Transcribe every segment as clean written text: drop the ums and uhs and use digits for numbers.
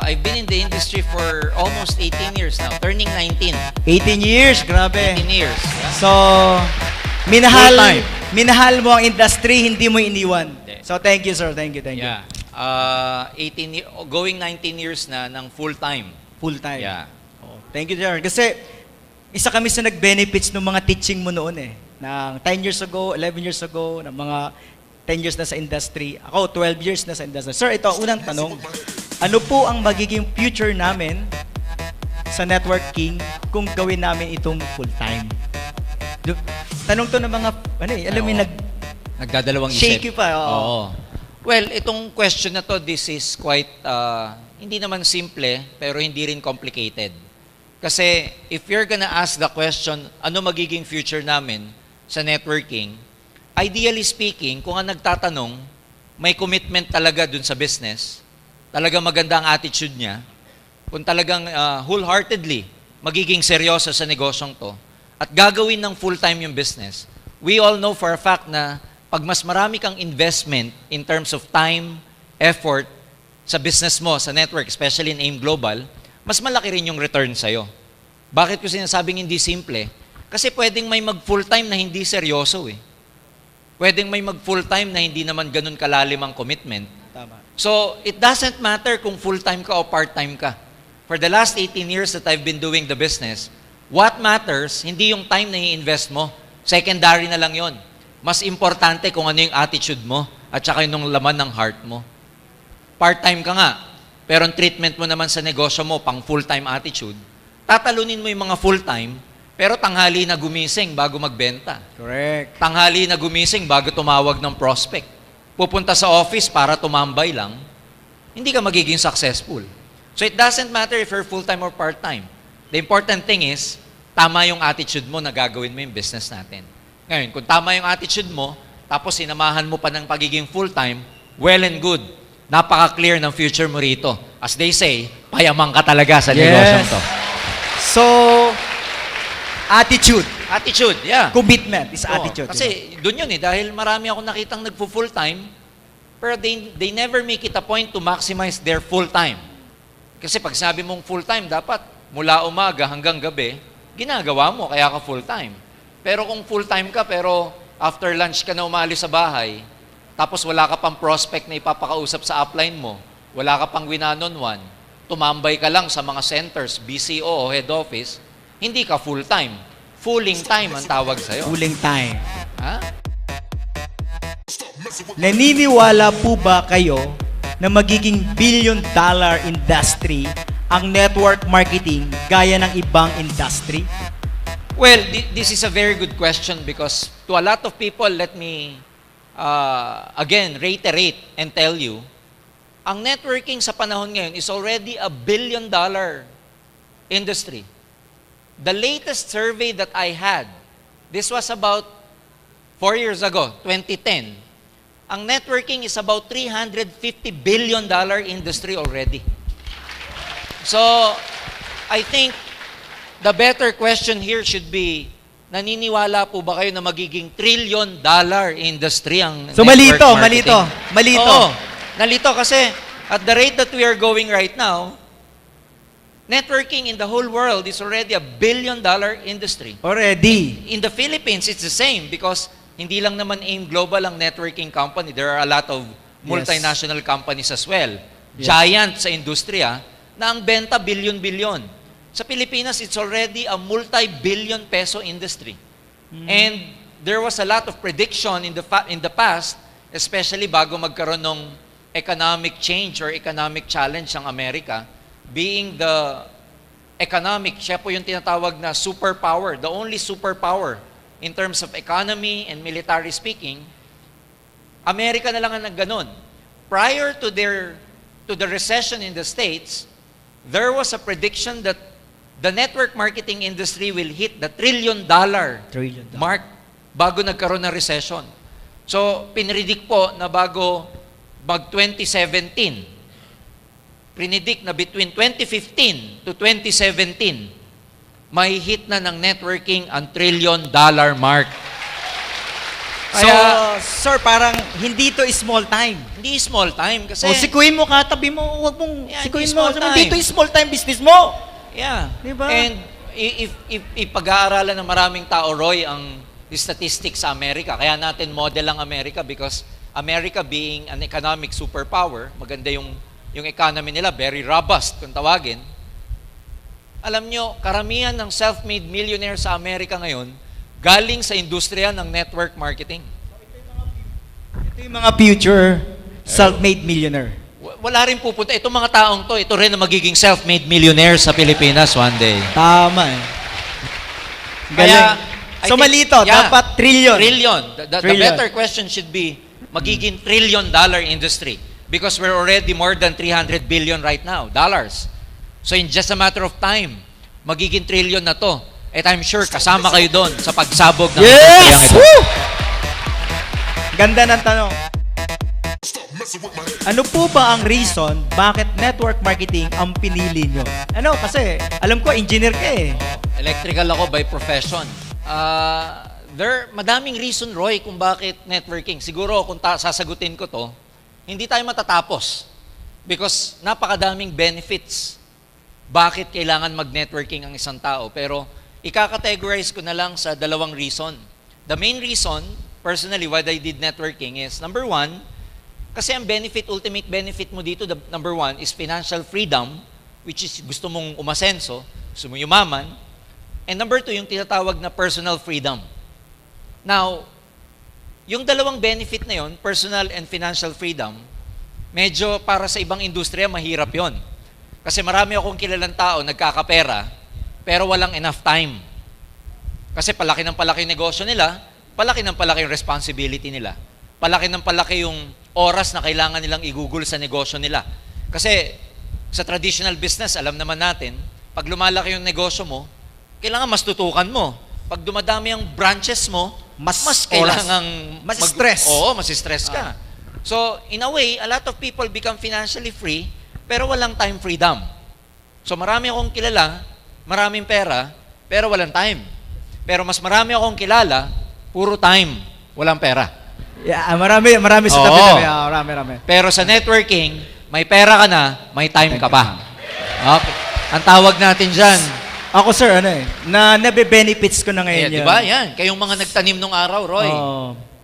I've been in the industry for almost 18 years now, turning 19. 18 years, grabe. 18 years. So, minahal, Full-time. minahal mo ang industry, hindi mo iniwan. Hindi. So, thank you, sir. Thank you, thank you. Yeah. 18 going 19 years na ng full-time. Full time. Yeah. Oh, thank you, sir. Kasi, isa kami sa nag-benefits ng mga teaching mo noon eh. Ng 10 years ago, 11 years ago, ng mga 10 years na sa industry. Ako, 12 years na sa industry. Sir, ito, unang tanong. Ano po ang magiging future namin sa networking kung gawin namin itong full-time? Tanong to ng mga, alam mo, Oo. Nagdadalawang shaky isip. pa. Oo. Oo. Well, itong question na to, this is quite, hindi naman simple, pero hindi rin complicated. Kasi if you're gonna ask the question, ano magiging future namin sa networking, ideally speaking, kung ang nagtatanong, may commitment talaga dun sa business, talagang maganda ang attitude niya, kung talagang wholeheartedly magiging seryoso sa negosyong to, at gagawin ng full-time yung business, we all know for a fact na pag mas marami kang investment in terms of time, effort, sa business mo, sa network, especially in AIM Global, mas malaki rin yung return sa'yo. Bakit ko sinasabing hindi simple? Kasi pwedeng may mag-full-time na hindi seryoso eh. Pwedeng may mag-full-time na hindi naman ganun kalalim ang commitment. Tama. So, it doesn't matter kung full-time ka o part-time ka. For the last 18 years that I've been doing the business, what matters, hindi yung time na i-invest mo. Secondary na lang yon. Mas importante kung ano yung attitude mo at saka yung laman ng heart mo. Part-time ka nga, pero ang treatment mo naman sa negosyo mo, pang full-time attitude, tatalunin mo yung mga full-time, pero tanghali na gumising bago magbenta. Correct. Tanghali na gumising bago tumawag ng prospect. Pupunta sa office para tumambay lang, hindi ka magiging successful. So it doesn't matter if you're full-time or part-time. The important thing is, tama yung attitude mo na gagawin mo yung business natin. Ngayon, kung tama yung attitude mo, tapos sinamahan mo pa ng pagiging full-time, well and good. Napaka-clear ng future mo rito. As they say, payaman ka talaga sa negosyong to. So, attitude. Attitude, yeah. Commitment is Oo, attitude. kasi doon yun eh, dahil marami akong nakitang nagpo-full-time, pero they never make it a point to maximize their full-time. Kasi pag sabi mong full-time, dapat mula umaga hanggang gabi, ginagawa mo, kaya ka full-time. Pero kung full-time ka, pero after lunch ka na umalis sa bahay, tapos wala ka pang prospect na ipapakausap sa upline mo, wala ka pang one-on-one, tumambay ka lang sa mga centers, BCO o head office, hindi ka full-time. Fooling time ang tawag sa'yo. Cooling time. Ha? Naniniwala po ba kayo na magiging billion-dollar industry ang network marketing gaya ng ibang industry? Well, this is a very good question because to a lot of people, let me again reiterate and tell you, ang networking sa panahon ngayon is already a billion-dollar industry. The latest survey that I had, this was about 4 years ago, 2010. Ang networking is about $350 billion industry already. So, I think the better question here should be, naniniwala po ba kayo na magiging trillion-dollar industry ang So, network malito, marketing? malito. Oo, nalito kasi at the rate that we are going right now, networking in the whole world is already a billion-dollar industry. Already. In the Philippines, it's the same because hindi lang naman AIM Global ang networking company. There are a lot of multinational companies as well. Yes. Giant sa industriya na ang benta billion-billion. Sa Pilipinas, it's already a multi-billion peso industry. And there was a lot of prediction in the past, especially bago magkaroon ng economic change or economic challenge ng Amerika, being the economic, siya po yung tinatawag na superpower, the only superpower in terms of economy and military speaking, Amerika na lang ang nagganon. Prior to the recession in the States, there was a prediction that the network marketing industry will hit the $1 trillion mark bago nagkaroon ng recession. So, pinredict po na bago mag-2017, predict na between 2015 to 2017, may hit na ng networking ang $1 trillion mark. Kaya, sir, parang hindi to small time. Hindi small time kasi... O sikuin mo, katabi mo, huwag mong Yeah, sikuin hindi mo. small time. Hindi to small time business mo. Yeah. Diba? And if ipag-aaralan ng maraming tao, Roy, ang statistics sa Amerika, kaya natin model ang Amerika because America being an economic superpower, maganda yung economy nila, very robust kung tawagin. Alam nyo, karamihan ng self-made millionaire sa Amerika ngayon, galing sa industriya ng network marketing. Ito yung mga future self-made millionaire. Wala rin pupunta. Itong mga taong to, ito rin ang magiging self-made millionaire sa Pilipinas one day. Tama eh. Kaya, Galing. So malito, dapat trillion. Trillion. The Trillion. better question should be, magiging trillion-dollar industry. Because we're already more than 300 billion right now, dollars. So in just a matter of time, magiging trillion na to. At I'm sure kasama kayo doon sa pagsabog ng industriyang Yes! ito. Woo! Ganda ng tanong. Ano po ba ang reason bakit network marketing ang pinili nyo? Ano, kasi alam ko engineer ka eh. Electrical ako by profession. Madaming reason, Roy, kung bakit networking. Siguro kung sasagutin ko to, hindi tayo matatapos. Because napakadaming benefits. Bakit kailangan mag-networking ang isang tao? Pero ika-categorize ko na lang sa dalawang reason. The main reason, personally, why I did networking is, number one, kasi ang ultimate benefit mo dito, number one, is financial freedom, which is gusto mong umasenso, gusto mong yumaman. And number two, yung tinatawag na personal freedom. Now, yung dalawang benefit na yon, personal and financial freedom, medyo para sa ibang industriya, mahirap yon. Kasi marami akong kilalang tao, nagkakapera, pero walang enough time. Kasi palaki ng palaki yung negosyo nila, palaki ng palaki yung responsibility nila. Palaki ng palaki yung oras na kailangan nilang i-google sa negosyo nila. Kasi sa traditional business, alam naman natin, pag lumalaki yung negosyo mo, kailangan mas tutukan mo. Pag dumadami ang branches mo, mas kailangan... Mas stress. Oo, mas stress ka. So, in a way, a lot of people become financially free, pero walang time freedom. So, marami akong kilala, maraming pera, pero walang time. Pero mas marami akong kilala, puro time, walang pera. Yeah, marami sa tabi-tabi. Marami. Pero sa networking, may pera ka na, may time ka pa. Okay. Ang tawag natin dyan. Ako sir, nabe-benefits ko na ngayon Di ba? Yan. Kayong mga nagtanim nung araw, Roy.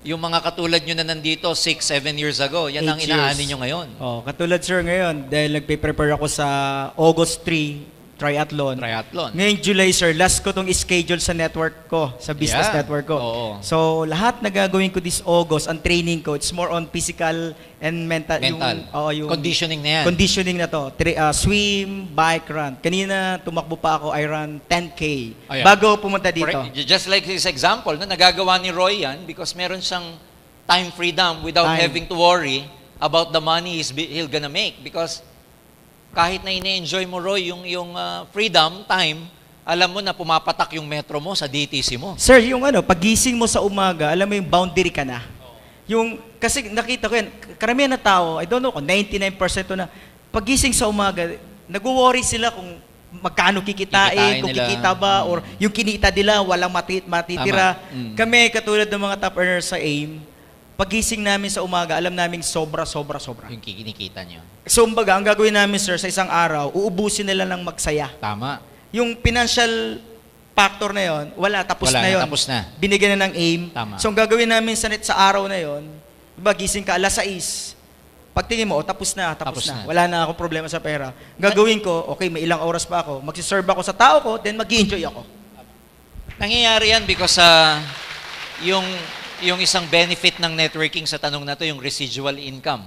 Yung mga katulad nyo na nandito 6-7 years ago, yan ang 8 inaani years. nyo ngayon. Katulad sir ngayon, dahil nagpe-prepare ako sa August 3, triathlon. Ngayong July, sir, last ko tong schedule sa network ko, sa business network ko. Oo. So, lahat na gagawin ko this August, ang training ko, it's more on physical and mental. Yung Conditioning na yan. Conditioning na to. Swim, bike, run. Kanina, tumakbo pa ako, I ran 10K. Ayan. Bago pumunta dito. Just like his example, nagagawa ni Roy yan because meron siyang time freedom without having to worry about the money he'll gonna make. Because kahit na ine-enjoy mo, Roy, yung freedom, time, alam mo na pumapatak yung metro mo sa DTC mo. Sir, yung pagising mo sa umaga, alam mo yung boundary ka na. Kasi nakita ko yan, karamihan na tao, I don't know kung 99% na, pagising sa umaga, nag-worry sila kung magkano kikitain, kung nila. kikita ba, or yung kinita nila, walang matitira. Kami, katulad ng mga top earners sa AIM, pagising namin sa umaga, alam naming sobra. Yung kinikita nyo. So, umbaga, ang gagawin namin, sir, sa isang araw, uubusin nila ng magsaya. Tama. Yung financial factor na yon, tapos na yon. Tapos na. Binigyan na ng AIM. Tama. So, ang gagawin namin sa araw na yon, diba, gising ka, alas 6, pagtingin mo, tapos na. Wala na akong problema sa pera. Gagawin ko, okay, may ilang oras pa ako, magsiserve ako sa tao ko, then mag-enjoy ako. Nangyayari yan because yung isang benefit ng networking sa tanong na to, yung residual income.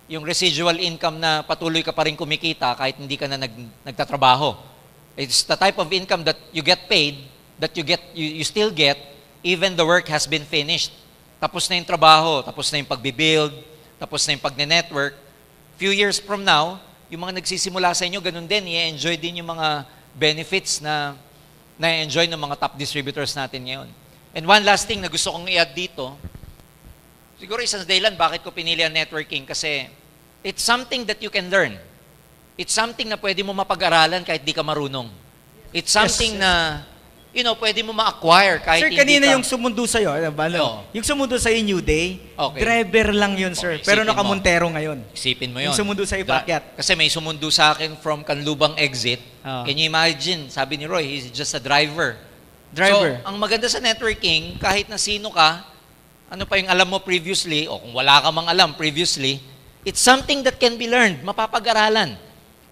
Yung residual income na patuloy ka pa rin kumikita kahit hindi ka na nagtatrabaho. It's the type of income that you get paid, that you still get, even the work has been finished. Tapos na yung trabaho, tapos na yung pagbibuild, tapos na yung pagne-network. Few years from now, yung mga nagsisimula sa inyo, ganun din, i-enjoy din yung mga benefits na na-enjoy ng mga top distributors natin ngayon. And one last thing na gusto kong i-add dito, siguro isang dahilan bakit ko pinili ang networking kasi it's something that you can learn. It's something na pwede mo mapag-aralan kahit di ka marunong. It's something na pwede mo ma-acquire kahit Sir, hindi kanina ka... yung sumundo sa'yo, ano ba, Oo. yung sumundo sa'yo New Day, Okay. driver lang yun, sir. Okay, Pero isipin mo. nakamontero ngayon. Isipin mo yun. Yung sumundo sa'yo paakyat. Kasi may sumundo sa akin from Canlubang exit. Oo. Can you imagine? Sabi ni Roy, he's just a driver. Driver. So, ang maganda sa networking, kahit na sino ka, ano pa yung alam mo previously, o kung wala ka mang alam previously, it's something that can be learned, mapapag-aralan.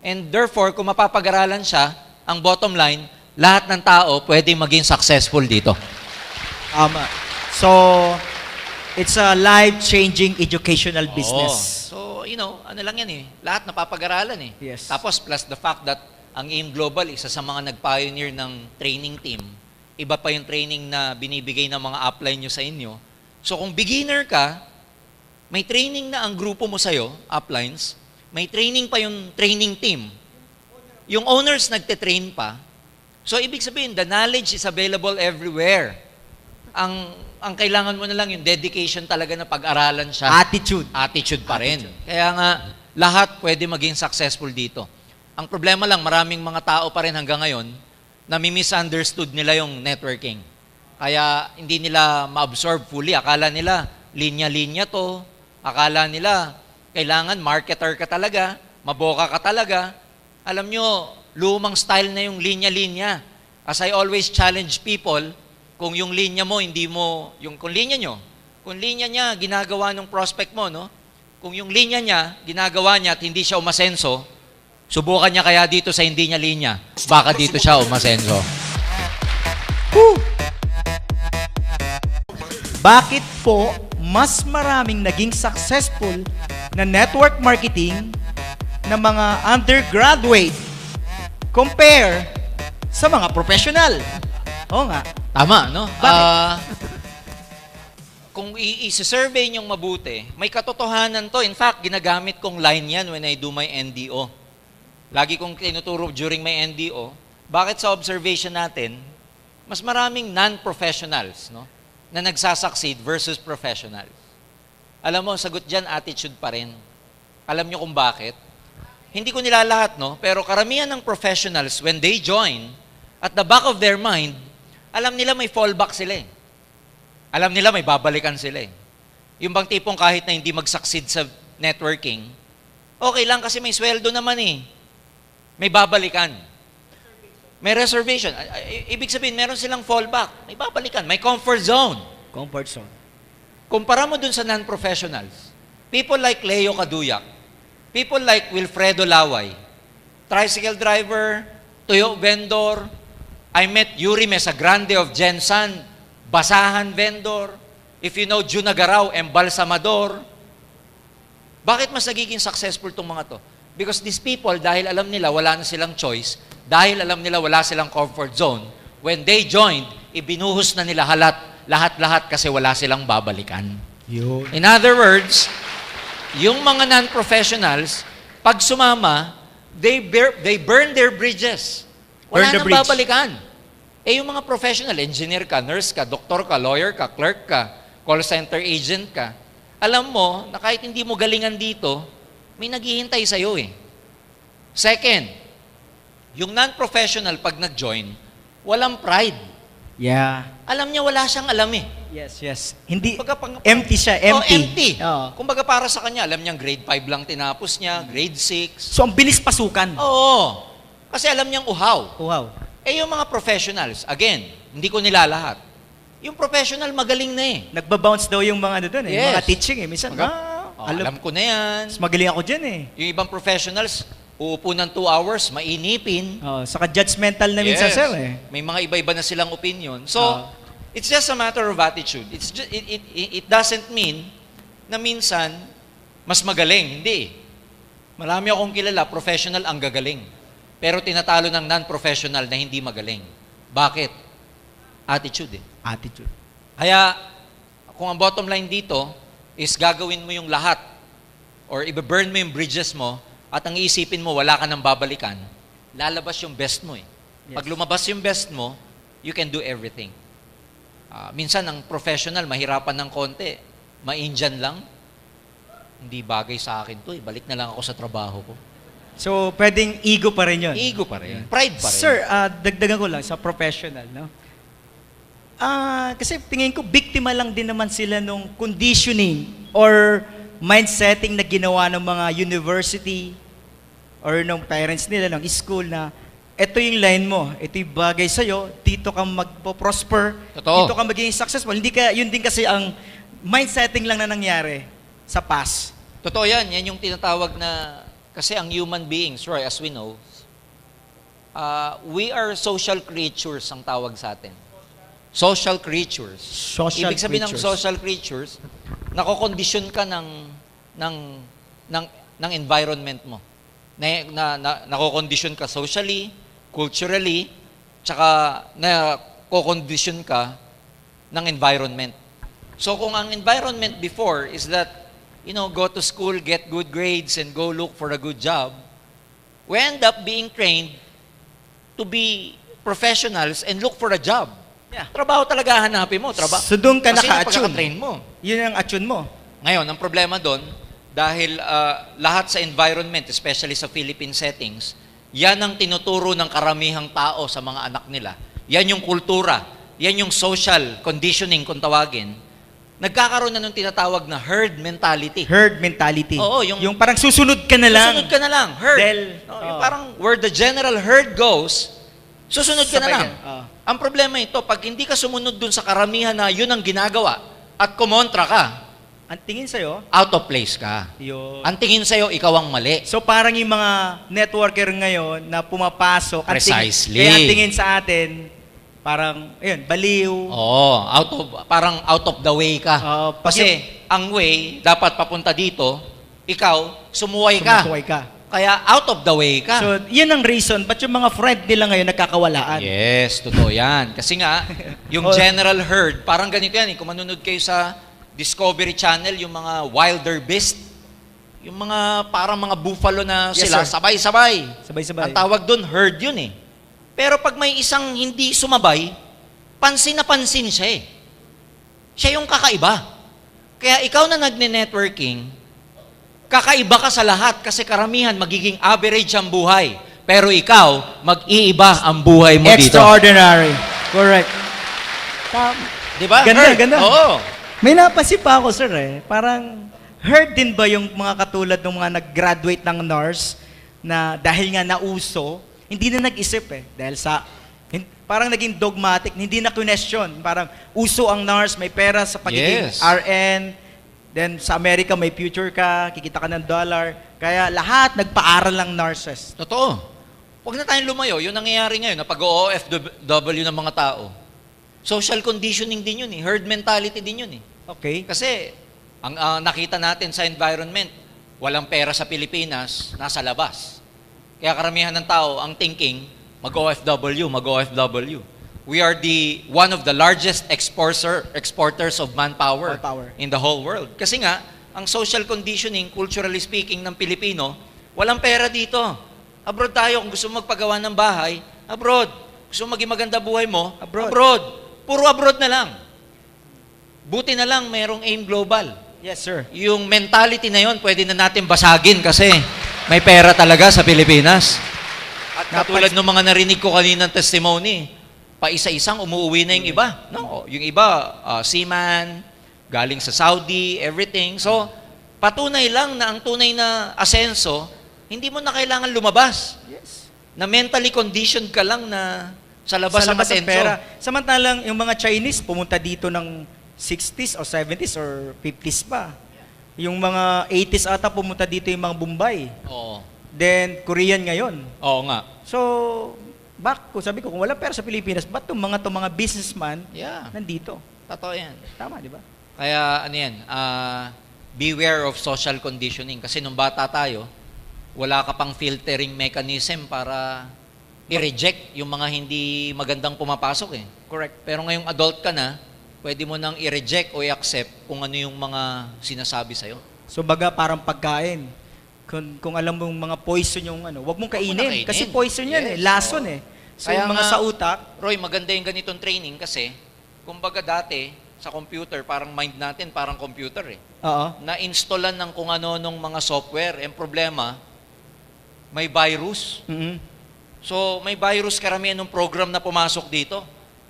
And therefore, kung mapapag-aralan siya, ang bottom line, lahat ng tao pwedeng maging successful dito. So, it's a life-changing educational business. So, ano lang yan eh. Lahat napapag-aralan eh. Yes. Tapos plus the fact that ang AIM Global, isa sa mga nag-pioneer ng training team, iba pa yung training na binibigay ng mga upline nyo sa inyo. So kung beginner ka, may training na ang grupo mo sa'yo, uplines, may training pa yung training team. Yung owners nagte-train pa. So ibig sabihin, the knowledge is available everywhere. Ang kailangan mo na lang yung dedication talaga na pag-aralan siya. Attitude pa rin. Kaya nga, lahat pwede maging successful dito. Ang problema lang, maraming mga tao pa rin hanggang ngayon na misunderstood nila yung networking. Kaya hindi nila ma-absorb fully. Akala nila, linya-linya to. Akala nila, kailangan marketer ka talaga, maboka ka talaga. Alam nyo, lumang style na yung linya-linya. As I always challenge people, kung yung linya mo, kung linya niya, ginagawa ng prospect mo, no? Kung yung linya niya, ginagawa niya at hindi siya umasenso, subukan niya kaya dito sa hindi niya linya. Baka dito siya umasenso. Bakit po mas maraming naging successful na network marketing na mga undergraduate compare sa mga professional? Oo nga. Tama, no? Bakit? Kung i-survey niyong mabuti, may katotohanan to. In fact, ginagamit kong line yan when I do my NDO. Lagi kong tinuturo during my NDO. Bakit sa observation natin, mas maraming non-professionals, no? Na nagsasucceed versus professionals. Alam mo, sagot dyan, attitude pa rin. Alam niyo kung bakit? Hindi ko nilalahat, no? Pero karamihan ng professionals, when they join, at the back of their mind, alam nila may fallback sila eh. Alam nila may babalikan sila eh. Yung bang tipong kahit na hindi mag-succeed sa networking, okay lang kasi may sweldo naman eh. May babalikan. May reservation. Ibig sabihin, meron silang fallback. May babalikan. May comfort zone. Comfort zone. Kumpara mo dun sa non-professionals. People like Leo Caduyak. People like Wilfredo Laway. Tricycle driver, tuyo vendor. I met Yuri Mesagrande of Jensan. Basahan vendor. If you know Juna Garao, embalsamador. Bakit mas nagiging successful tong mga to? Because these people, dahil alam nila wala na silang choice, dahil alam nila wala silang comfort zone, when they joined, ibinuhos na nila lahat-lahat kasi wala silang babalikan. Yun. In other words, yung mga non-professionals, pag sumama, they burn their bridges. Wala Burn the nang bridge. babalikan. Eh yung mga professional, engineer ka, nurse ka, doktor ka, lawyer ka, clerk ka, call center agent ka, alam mo na kahit hindi mo galingan dito, may naghihintay sa'yo eh. Second, yung non-professional pag nag-join, walang pride. Yeah. Alam niya wala siyang alam eh. Yes. Hindi, Kumbaga, empty siya, Oh, empty. empty. Oo. Kumbaga para sa kanya, alam niyang grade 5 lang tinapos niya, grade 6. So, ang bilis pasukan. Oo. Kasi alam niyang uhaw. Wow. Eh yung mga professionals, again, hindi ko nilalahat. Yung professional magaling na eh. Nagbabounce daw yung mga ano doon eh. Yes. Mga teaching eh. Minsan, Alam ko na yan. mas magaling ako dyan eh. Yung ibang professionals, uupo ng 2 hours, mainipin. Saka judgmental na minsan, Yes. sir eh. May mga iba-iba na silang opinion. So, Oo. it's just a matter of attitude. It doesn't mean na minsan, mas magaling. Hindi. Marami akong kilala, professional ang gagaling. Pero tinatalo ng non-professional na hindi magaling. Bakit? Attitude eh. Attitude. Kaya, kung ang bottom line dito is gagawin mo yung lahat or i-burn mo yung bridges mo at ang iisipin mo wala ka nang babalikan, lalabas yung best mo eh. Yes. Pag lumabas yung best mo, you can do everything. Minsan, ang professional, mahirapan ng konti. Ma-Indian lang. Hindi bagay sa akin to eh. Balik na lang ako sa trabaho ko. So, pwedeng ego pa rin yun. Ego pa rin. Pride pa rin. Sir, dagdagan ko lang sa professional, no? Kasi tingin ko, biktima lang din naman sila nung conditioning or mindsetting na ginawa ng mga university or ng parents nila, ng school na ito yung line mo, ito yung bagay sa'yo, dito ka magpo-prosper, Totoo. dito ka magiging successful. Hindi ka, yun din kasi ang mindsetting lang na nangyari sa past. Totoo yan. Yan yung tinatawag na, kasi ang human beings, Roy, as we know, we are social creatures ang tawag sa atin. Social creatures. Social Ibig sabihin creatures. ng social creatures, nakokondisyon ka ng environment mo. Nakokondisyon ka socially, culturally, tsaka nakokondisyon ka ng environment. So kung ang environment before is that, go to school, get good grades, and go look for a good job, we end up being trained to be professionals and look for a job. Yeah. Trabaho talaga hanapin mo. So doon ka Kasi naka-attune. train mo. Yun ang attune mo. Ngayon, ang problema doon, dahil lahat sa environment, especially sa Philippine settings, yan ang tinuturo ng karamihang tao sa mga anak nila. Yan yung kultura. Yan yung social conditioning kung tawagin. Nagkakaroon na nung tinatawag na herd mentality. Herd mentality. Oo, yung parang susunod ka na lang. Susunod ka na lang. Herd. Yung Oo. parang where the general herd goes, susunod ka na Sabay lang. ka. Oo. Ang problema ito, pag hindi ka sumunod dun sa karamihan na yun ang ginagawa at kumontra ka, Ang tingin sa'yo, out of place ka. yun. Ang tingin sa'yo, ikaw ang mali. So parang yung mga networker ngayon na pumapasok, Precisely. Kaya ang tingin sa atin, parang, ayun, baliw. Oo, parang out of the way ka. Kasi ang way, dapat papunta dito, ikaw, sumuway ka. Sumusuway ka. Kaya out of the way ka. So, yun ang reason, ba't yung mga friend nila ngayon nagkakawalaan? Yes, totoo yan. Kasi nga, yung general herd, parang ganito yan. Kung manunod kayo sa Discovery Channel, yung mga wilder beast, yung mga parang mga buffalo na Yes, sila, sir. sabay-sabay. Sabay-sabay. Ang tawag doon, herd yun eh. Pero pag may isang hindi sumabay, pansin na pansin siya eh. Siya yung kakaiba. Kaya ikaw na nagne-networking, kakaiba ka sa lahat kasi karamihan magiging average ang buhay. Pero ikaw, mag-iiba ang buhay mo dito. Extraordinary. Correct. Di ba? Ganda, Herd. ganda. Oo. May napansin pa ako, sir, eh. Parang, heard din ba yung mga katulad ng mga nag-graduate ng nurse na dahil nga nauso, hindi na nag-isip eh. Dahil sa, parang naging dogmatic, hindi na question. Parang uso ang nurse, may pera sa pagiging Yes. RN, then sa Amerika may future ka, kikita ka ng dollar. Kaya lahat nagpaaral lang nurses. Totoo. Huwag na tayong lumayo. Yung nangyayari ngayon, na pag-OFW ng mga tao, social conditioning din yun eh. Herd mentality din yun eh. Okay? Kasi, ang nakita natin sa environment, walang pera sa Pilipinas, nasa labas. Kaya karamihan ng tao, ang thinking, mag-OFW. We are one of the largest exporters of manpower in the whole world. Kasi nga, ang social conditioning, culturally speaking, ng Pilipino, walang pera dito. Abroad tayo, kung gusto mo magpagawa ng bahay, abroad. Gusto mo maging maganda buhay mo, abroad. Puro abroad na lang. Buti na lang, mayroong AIM Global. Yes, sir. Yung mentality na yon, pwede na natin basagin kasi may pera talaga sa Pilipinas. At katulad ng mga narinig ko kaninang testimony, pa isa-isang umuwi na yung iba. No, yung iba, seaman, galing sa Saudi, everything. So, patunay lang na ang tunay na asenso, hindi mo na kailangan lumabas. Yes. Na mentally conditioned ka lang na sa labas Sa ang labas ng asenso. pera. Samantalang yung mga Chinese pumunta dito ng 60s o 70s or 50s pa. Yung mga 80s ata pumunta dito yung mga Bombay. Oo. Then Korean ngayon. Oo nga. So, sabi ko, kung wala pera sa Pilipinas, ba't itong mga businessman Yeah. nandito? Totoo yan. Tama, di ba? Kaya ano yan, beware of social conditioning. Kasi nung bata tayo, wala ka pang filtering mechanism para i-reject yung mga hindi magandang pumapasok eh. Correct. Pero ngayong adult ka na, pwede mo nang i-reject o i-accept kung ano yung mga sinasabi sa'yo. So, baga parang pagkain. Kung alam mong mga poison yung wag mong kainin. Kasi poison yan Yes, lason eh. So, Kaya yung mga nga, sa utak, Roy, maganda yung ganitong training kasi, kumbaga dati, sa computer, parang mind natin, parang computer eh. oo. Na-installan ng kung ano nung mga software. Ang problema, may virus. Mhm. So, may virus karamihan ng program na pumasok dito.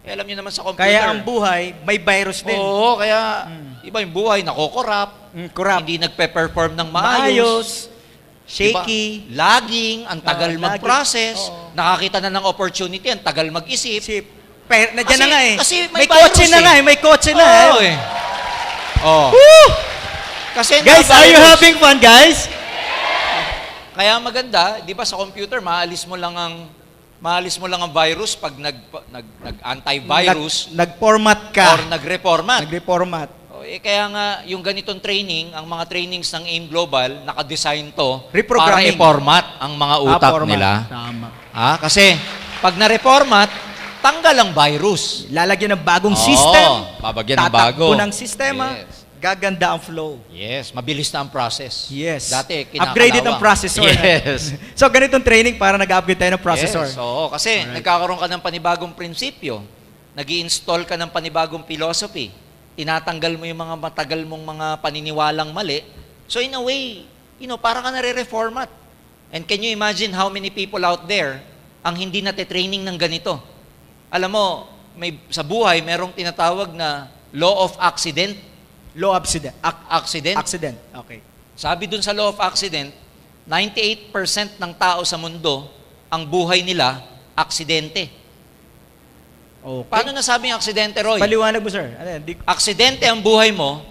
Alam niyo naman sa computer. Kaya ang buhay, may virus din. Oo, kaya iba yung buhay, nakokorrupt, Corrupt. hindi nagpe-perform ng Maayos. maayos. Shaky. Diba? Lagging, ang tagal Lagi. mag-process. Oo. Nakakita na ng opportunity, ang tagal mag-isip. Pero, nandiyan na nga eh. Kasi may may kotse virus na eh. nga eh. May kotse na Oo eh. Oh. Woo! Kasi Guys, are you na-virus. having fun, guys? Kaya maganda, 'di ba sa computer maalis mo lang ang virus pag antivirus Nag-format or ka. nagreformat. Nag-reformat. Kaya nga yung ganitong training, ang mga trainings ng AIM Global, naka-design to para Reprogramming. i-format ang mga utak format. nila. Tama. Kasi pag na-reformat, tanggal ang virus. Lalagyan ng bagong Oo, system. babagyan ng Tatakbo bago. ng sistema. Yes. Gaganda ang flow. Yes, mabilis na ang process. Yes. Dati, kinakalawang. Upgraded ang processor. Yes. So, ganitong training para nag-upgrade tayo ng processor. Yes, oo. Kasi nagkakaroon ka ng panibagong prinsipyo. Nag-i-install ka ng panibagong philosophy. Tinatanggal mo yung mga matagal mong mga paniniwalang mali. So in a way, para ka nare-reformat. And can you imagine how many people out there ang hindi nate-training ng ganito? Alam mo, sa buhay, merong tinatawag na law of accident. Low accident. Accident. Accident. Okay. Sabi dun sa law of accident, 98% ng tao sa mundo, ang buhay nila, aksidente. Okay. Paano nasabing aksidente, Roy? Paliwanag mo, sir. Ano yan? Aksidente ang buhay mo,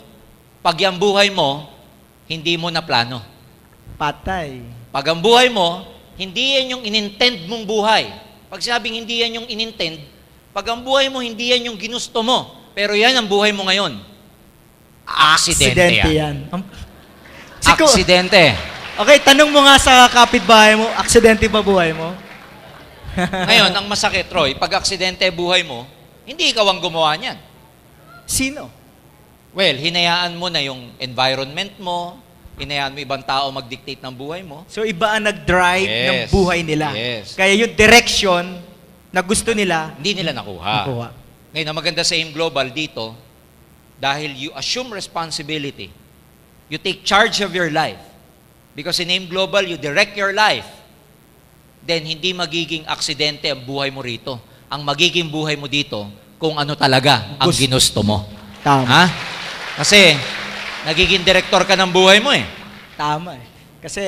pag yung buhay mo, hindi mo na plano. Patay. Pag ang buhay mo, hindi yan yung inintend mong buhay. Pag sinabing hindi yan yung inintend, pag ang buhay mo, hindi yan yung ginusto mo, pero yan ang buhay mo ngayon. Aksidente yan. Aksidente. Okay, tanong mo nga sa kapitbahay mo, aksidente ba buhay mo? Ngayon, ang masakit, Roy, pag aksidente buhay mo, hindi ikaw ang gumawa niyan. Sino? Well, hinayaan mo na yung environment mo, hinayaan mo ibang tao mag-dictate ng buhay mo. So, iba ang nag-drive ng Yes. buhay nila. Yes. Kaya yung direction na gusto nila, Hindi nila nakuha. nakuha. Ngayon, ang maganda sa AIM Global dito, dahil you assume responsibility, you take charge of your life. Because in AIM Global, you direct your life. Then, hindi magiging aksidente ang buhay mo rito. Ang magiging buhay mo dito, kung ano talaga ang ginusto mo. Tama. Ha? Kasi, nagiging direktor ka ng buhay mo eh. Tama eh. Kasi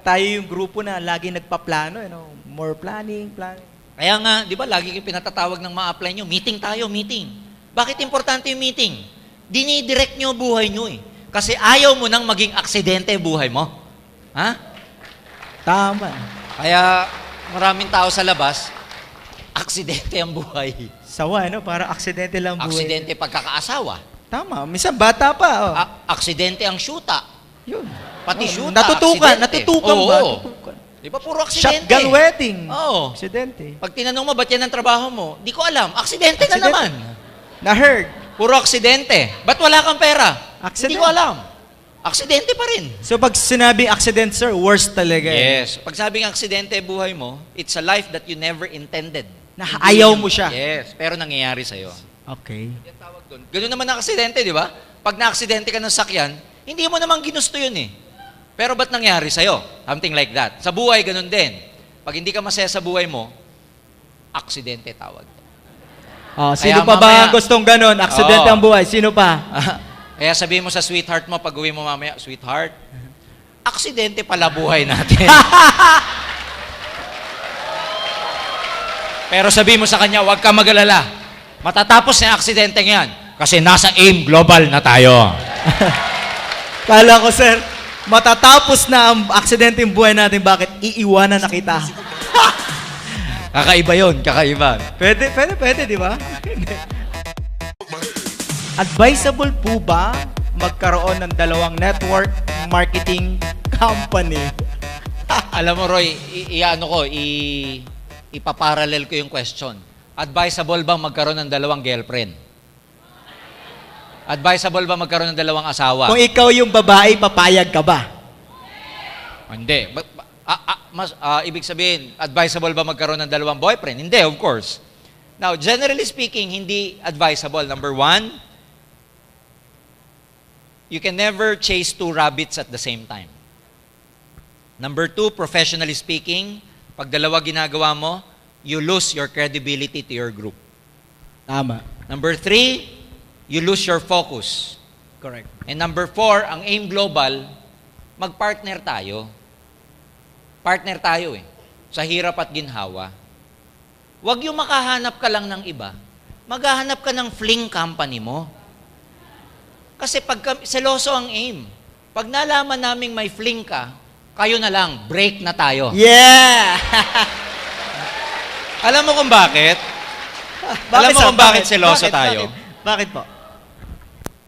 tayo yung grupo na lagi nagpaplano, more planning. Kaya nga, di ba, lagi kayo pinatatawag ng mga apply nyo, meeting tayo, meeting. Bakit importante yung meeting? Dinidirect nyo buhay nyo eh. Kasi ayaw mo nang maging aksidente buhay mo. Ha? Tama. Kaya maraming tao sa labas, aksidente ang buhay. Sawa, Para aksidente lang buhay. Aksidente pagkakaasawa. Tama. Minsan bata pa. Oh. Aksidente ang syuta. Yun. Pati Oh, syuta, aksidente. Natutukan ba? Oo. Natutukan. Di ba puro aksidente? Shotgun wedding. Oo. Aksidente. Pag tinanong mo, ba't yan ang trabaho mo? Di ko alam. Aksidente na Aksidente. naman. Na-heard. Puro aksidente. Ba't wala kang pera? Aksidente. Hindi ko alam. Aksidente pa rin. So pag sinabing accident, sir, worst talaga. Yes. Pag sabing aksidente buhay mo, it's a life that you never intended. Na Hindi ayaw yung- mo siya. Yes. Pero nangyayari sa'yo. Okay. Yan tawag doon. Ganun naman ang aksidente, di ba? Pag na-aksidente ka ng sakyan, hindi mo naman ginusto yun eh. Pero ba't nangyari sa'yo? Something like that. Sa buhay, ganun din. Pag hindi ka masaya sa buhay mo, aksidente tawag. Sino Kaya pa ba mamaya- ang gustong ganun? Aksidente Oo. ang buhay. Sino pa? Kaya sabihin mo sa sweetheart mo, pag uwi mo mamaya, sweetheart, aksidente pala buhay natin. Pero sabihin mo sa kanya, huwag ka mag-alala. Matatapos na yung aksidente yan. Kasi nasa AIM Global na tayo. Kala ko, sir, matatapos na ang aksidente yung buhay natin, bakit iiwanan na kita? Kakaiba yun, kakaiba. Pwede, di ba? Advisable po ba magkaroon ng dalawang network marketing company? Alam mo, Roy, ipaparallel ko yung question. Advisable ba magkaroon ng dalawang girlfriend? Advisable ba magkaroon ng dalawang asawa? Kung ikaw yung babae, papayag ka ba? Hindi. Ibig sabihin, advisable ba magkaroon ng dalawang boyfriend? Hindi, of course. Now, generally speaking, hindi advisable. Number one, you can never chase two rabbits at the same time. Number two, professionally speaking, pag dalawa ginagawa mo, you lose your credibility to your group. Tama. Number 3, you lose your focus. Correct. And number 4, ang AIM Global, mag-partner tayo. Partner tayo sa hirap at ginhawa. Huwag yung makahanap ka lang ng iba. Maghahanap ka ng fling company mo. Kasi seloso ang AIM. Pag nalaman naming may fling ka, kayo na lang, break na tayo. Yeah! Alam mo kung bakit? Alam mo sir? kung bakit seloso tayo? Bakit po?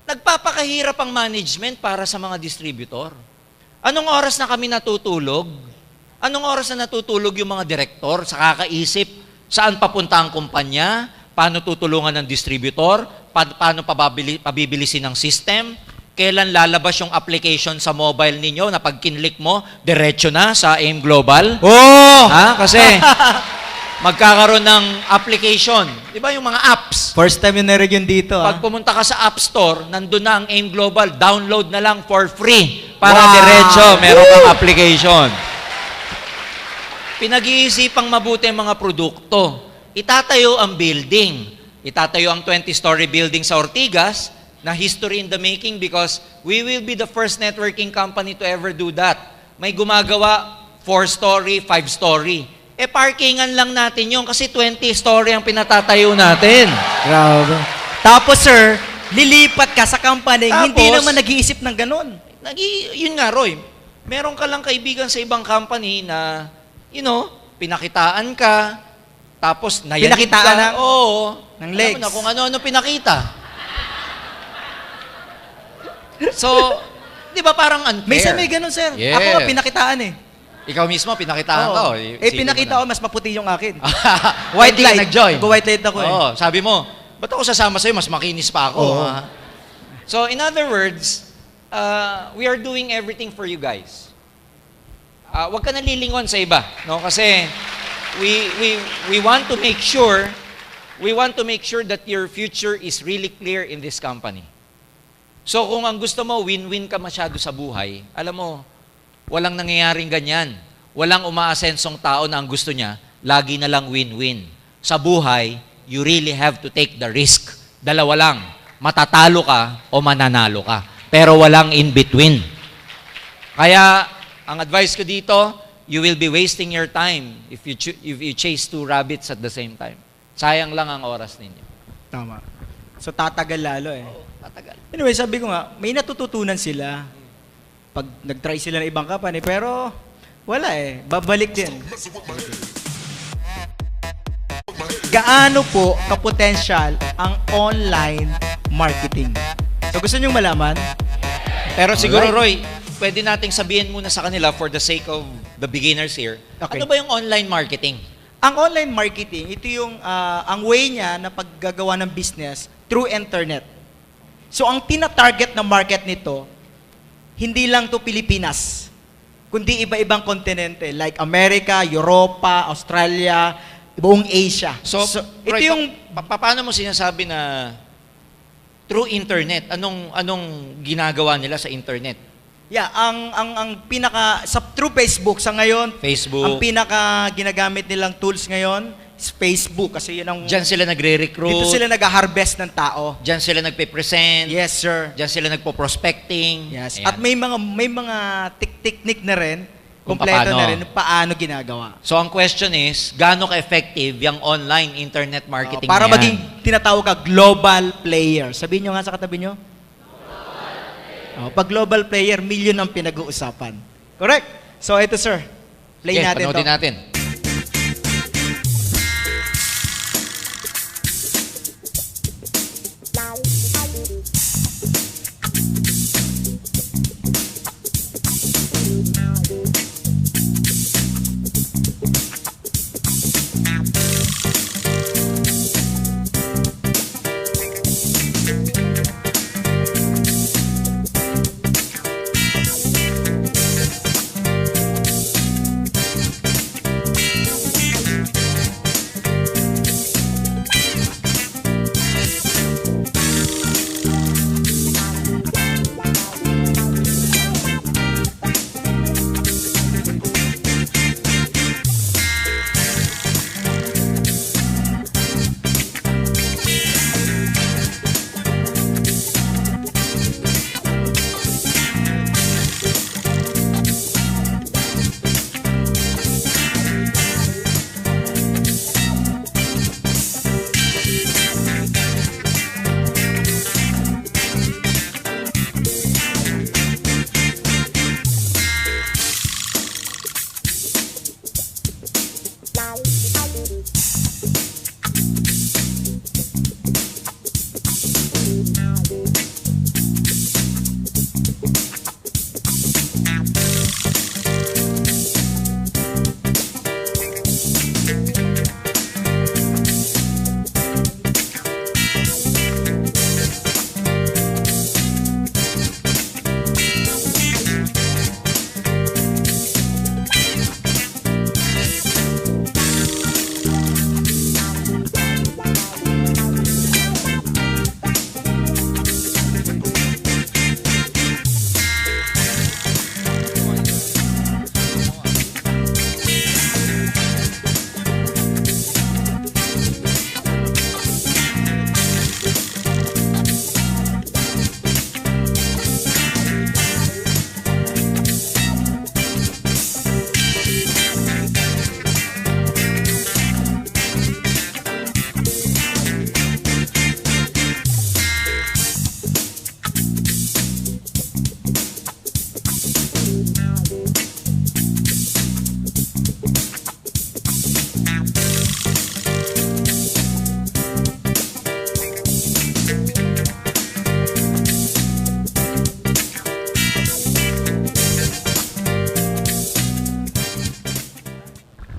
Nagpapakahirap ang management para sa mga distributor. Anong oras na kami natutulog? Anong oras na natutulog yung mga direktor sa kakaisip saan papunta ang kumpanya, paano tutulungan ng distributor, paano pabibilisin ng system, kailan lalabas yung application sa mobile ninyo na pag kinlik mo, diretso na sa AIM Global? Oh! Ha? Kasi magkakaroon ng application. Di ba yung mga apps? First time yun narinig yun dito. Pag pumunta ka sa App Store, nandun na ang AIM Global, download na lang for free para Wow! diretso, meron kang application. Pinag-iisipang mabuti ang mga produkto. Itatayo ang building. Itatayo ang 20-story building sa Ortigas na history in the making because we will be the first networking company to ever do that. May gumagawa 4-story, 5-story. Parkingan lang natin yun kasi 20-story ang pinatatayo natin. Grabe. Tapos sir, lilipat ka sa company, Tapos, hindi naman nag-iisip ng ganun. Yun nga, Roy. Meron ka lang kaibigan sa ibang company na, pinakitaan ka, tapos nayanit Pinakitaan ka. Oo. ng Alam legs. mo na kung ano-ano pinakita. So, di ba parang unfair? May may ganun sir. Yes. Ako nga pinakitaan eh. Ikaw mismo, pinakitaan ka. Oo. Pinakita ko, mas maputi yung akin. White White light. Nag-joy. White light ako eh. Oo, sabi mo, ba't ako sasama sa'yo? Mas makinis pa ako. Oo. Ha? So, in other words, we are doing everything for you guys. Huwag ka nalilingon sa iba. No? Kasi, we want to make sure that your future is really clear in this company. So, kung ang gusto mo, win-win ka masyado sa buhay, alam mo, walang nangyayaring ganyan. Walang umaasensong tao na ang gusto niya, lagi na lang win-win. Sa buhay, you really have to take the risk. Dalawa lang, matatalo ka o mananalo ka. Pero walang in-between. Kaya, ang advice ko dito, you will be wasting your time if you chase 2 rabbits at the same time. Sayang lang ang oras ninyo. Tama. So tatagal lalo eh. Tatagal. Anyway, sabi ko nga, may natututunan sila pag nag-try sila ng ibang company, pero wala eh. Babalik din. Gaano po ka-potential ang online marketing? So gusto nyong malaman? Pero siguro, Alright. Roy, pwede nating sabihin muna sa kanila for the sake of the beginners here. Okay. Ano ba yung online marketing? Ang online marketing, ito yung ang way niya na paggagawa ng business through internet. So ang tina-target na market nito, hindi lang to Pilipinas, kundi iba-ibang kontinente like America, Europa, Australia, buong Asia. So ito Roy, yung paano mo sinasabi na through internet? Anong ginagawa nila sa internet? ang pinaka through Facebook sa ngayon, Facebook. ang pinaka ginagamit nilang tools ngayon is Facebook kasi yun ang Diyan sila nagre-recruit. dito sila nag-harvest ng tao. Diyan sila nagpe-present. Yes, sir. Diyan sila nagpo-prospecting. Yes. Ayan. At may mga technique na rin, Kung kompleto paano. na rin paano ginagawa. So ang question is, gaano ka-effective yung online internet marketing Para na yan? maging tinatawag ka global player. Sabihin nyo nga sa katabi nyo. Pag global player, million ang pinag-uusapan. Correct? So ito sir, play Yes, natin to. panoodin natin.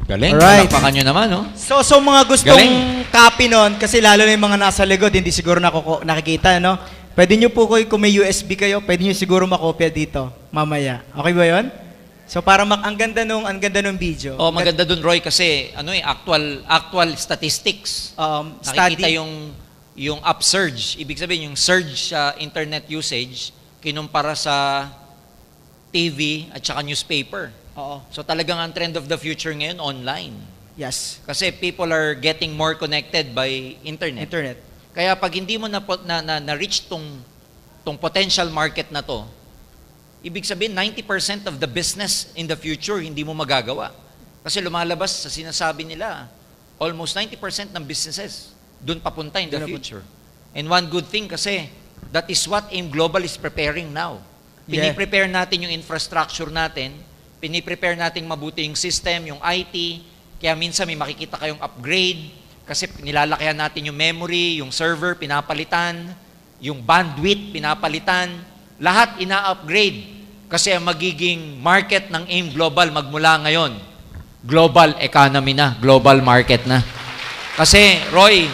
Galing. Alright. Palakpakan nyo naman, no? So mga gustong Galing. copy nun, kasi lalo na yung mga nasa likod, hindi siguro nakikita, no? Pwede nyo po kung may USB kayo, pwede nyo siguro makopya dito, mamaya. Okay ba yun? So para ang ganda nung video. Oh, maganda dun, Roy, kasi actual statistics. Nakikita Study. yung upsurge. Ibig sabihin, yung surge sa internet usage kinumpara sa TV at saka newspaper. Oo. So talagang ang trend of the future ngayon, online. Yes. Kasi people are getting more connected by internet. Internet. Kaya pag hindi mo na-reach tong potential market na to, ibig sabihin 90% of the business in the future hindi mo magagawa. Kasi lumalabas sa sinasabi nila, almost 90% ng businesses doon papunta in the future. And one good thing kasi, that is what AIM Global is preparing now. Yeah. Piniprepare natin yung infrastructure natin, piniprepare natin mabuti yung system, yung IT, kaya minsan may makikita kayong upgrade, kasi nilalakayan natin yung memory, yung server, pinapalitan, yung bandwidth, pinapalitan, lahat ina-upgrade. Kasi ang magiging market ng AIM Global magmula ngayon, global economy na, global market na. Kasi, Roy,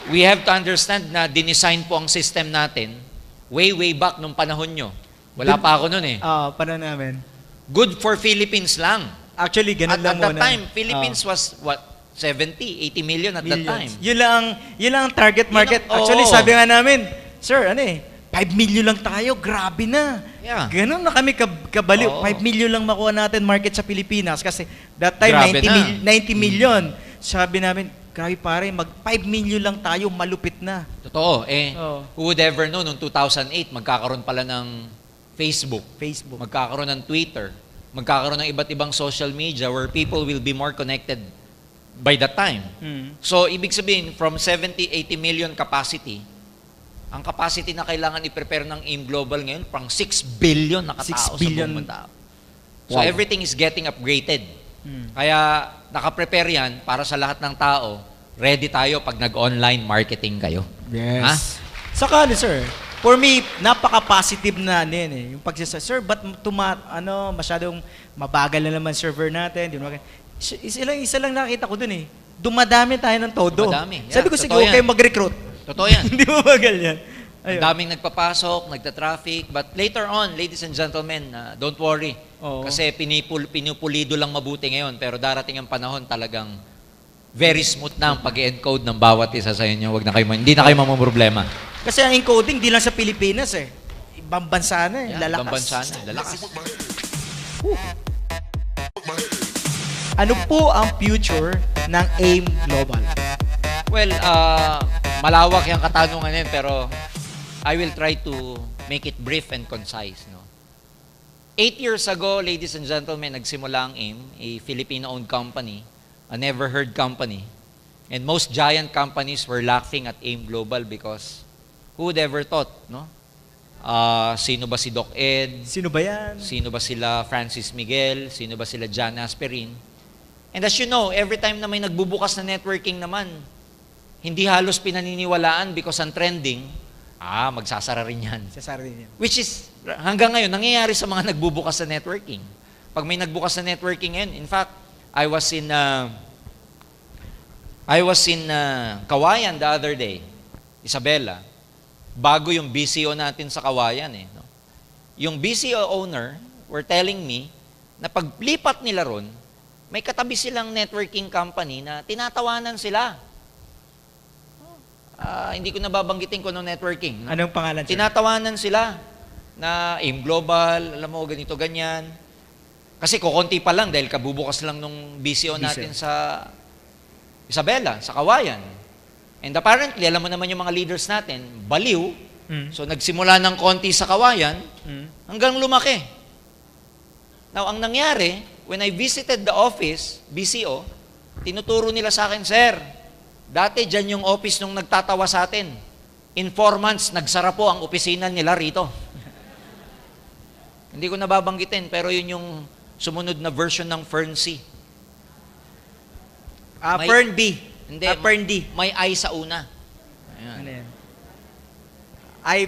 we have to understand na dinesign po ang system natin way back nung panahon nyo. Wala pa ako nun eh. Paano namin? Good for Philippines lang. Actually, ganun lang At that muna. time, Philippines was what? 70, 80 million at that time. Yun lang ang target market. Yun ang- Actually, oo. sabi nga namin, sir, 5 million lang tayo, grabe na. Yeah. Ganun na kami kabaliw. Oo. 5 million lang makuha natin market sa Pilipinas kasi that time Grabe 90 million. Sabi namin, grabe pare, mag 5 million lang tayo, malupit na. Totoo. Oo. Who would ever know, noong 2008, magkakaroon pala ng Facebook. Magkakaroon ng Twitter. Magkakaroon ng iba't ibang social media where people will be more connected by that time. So, ibig sabihin, from 70, 80 million capacity, ang capacity na kailangan i-prepare ng AIM Global ngayon, pang 6 billion na katao 6 billion. sa buong tao. So, Wow. everything is getting upgraded. Kaya, nakaprepare yan para sa lahat ng tao. Ready tayo pag nag-online marketing kayo. Yes. Ha? Saka, sir, for me, napaka-positive na yun. Yung pagsasabi, sir, ba't masyadong mabagal na naman server natin? Di ba? Isa lang nakita ko dun eh. Dumadami tayo ng todo. Dumadami. Yeah, Sabi ko, sige, totoo okay yan. mag-recruit. Totoo yan. Hindi mo bagal yan. Ang daming nagpapasok, nagta-traffic, but later on, ladies and gentlemen, don't worry. Oo. Kasi pinupulido lang mabuti ngayon, pero darating ang panahon talagang very smooth na ang pag-encode ng bawat isa sa inyo. Hindi na kayo mamumroblema. Kasi ang encoding, di lang sa Pilipinas eh. Ibang bansa na eh. Lalakas. Ibang bansa na, lalakas. Ano po ang future ng AIM Global? Well, malawak yung katanungan yan, pero I will try to make it brief and concise. No? 8 years ago, ladies and gentlemen, nagsimula ang AIM, a Filipino-owned company, a never-heard company. And most giant companies were laughing at AIM Global because who would ever thought, no? Sino ba si Doc Ed? Sino ba yan? Sino ba sila Francis Miguel? Sino ba sila John Asperin? And as you know, every time na may nagbubukas na networking naman, hindi halos pinaniniwalaan because ang trending, magsasara rin yan. Sasara din yan. Which is, hanggang ngayon, nangyayari sa mga nagbubukas na networking. Pag may nagbukas na networking ngayon, in fact, I was in Kawayan the other day, Isabela, bago yung BCO natin sa Kawayan eh. No? Yung BCO owner were telling me na paglipat nila ron, may katabi silang networking company na tinatawanan sila. Hindi ko nababanggitin ko ng networking. No? Anong pangalan, sir? Tinatawanan sila na AIM Global, alam mo, ganito, ganyan. Kasi kukunti pa lang dahil kabubukas lang nung BCO natin sa Isabela, sa Kawayan. And apparently, alam mo naman yung mga leaders natin, baliw. So nagsimula ng konti sa Kawayan hanggang lumaki. Now, ang nangyari, when I visited the office, BCO, tinuturo nila sa akin, sir, dati dyan yung office nung nagtatawa sa atin. In 4 months, nagsara po ang opisina nila rito. Hindi ko nababanggitin, pero yun yung sumunod na version ng Fern-C. Fern B. Hindi, Fern D. may I sa una. Ayan. Ano yan?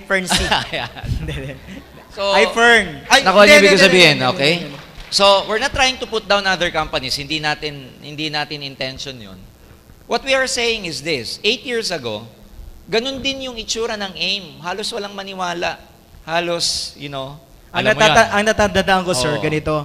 Fern C. Ayan. So, Fern. Nakuha niyo ibig sabihin, okay? So, we're not trying to put down other companies. Hindi natin intention 'yun. What we are saying is this, 8 years ago, ganun din yung itsura ng AIM. Halos walang maniwala. Halos, alam mo yan. Ang natatandaan ko, sir, Oo. ganito.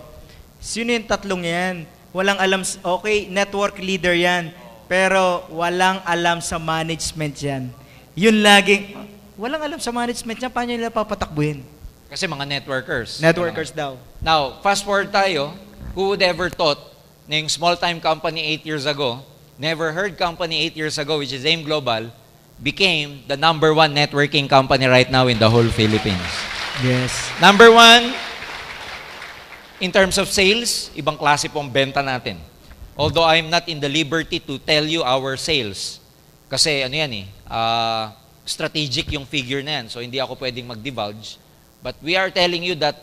Sino yung tatlong yan? Walang alam, okay, network leader yan. Pero walang alam sa management yan. Yun laging, walang alam sa management yan, paano nila papatakbuhin? Kasi mga networkers. Networkers daw. Now, fast forward tayo, who would ever thought na yung small-time company 8 years ago, never heard company 8 years ago, which is AIM Global, became the number 1 networking company right now in the whole Philippines. Yes. Number 1, in terms of sales, ibang klase pong benta natin. Although I'm not in the liberty to tell you our sales. Kasi strategic yung figure na yan. So hindi ako pwedeng mag-divulge. But we are telling you that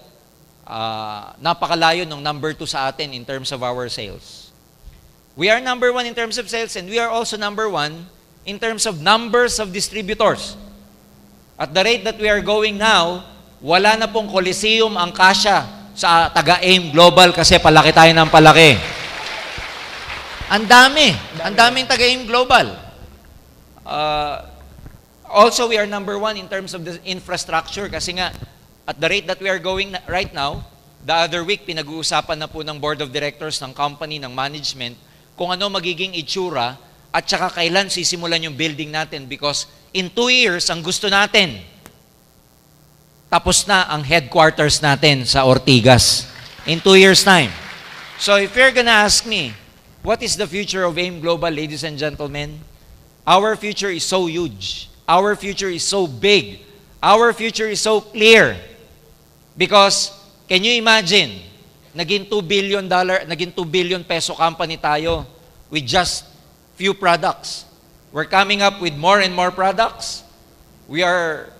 napakalayo ng number 2 sa atin in terms of our sales. We are number 1 in terms of sales and we are also number 1 in terms of numbers of distributors. At the rate that we are going now, wala na pong Coliseum ang kasya sa taga-AIM Global kasi palaki tayo ng palaki. Ang daming taga-AIM Global. Also, we are number 1 in terms of the infrastructure kasi nga, at the rate that we are going right now, the other week, pinag-uusapan na po ng board of directors ng company, ng management, kung ano magiging itsura at saka kailan sisimulan yung building natin because in 2 years, ang gusto natin, tapos na ang headquarters natin sa Ortigas. In 2 years' time. So if you're gonna ask me, what is the future of AIM Global, ladies and gentlemen? Our future is so huge. Our future is so big. Our future is so clear. Because, can you imagine, naging $2 billion peso company tayo with just few products. We're coming up with more and more products. We are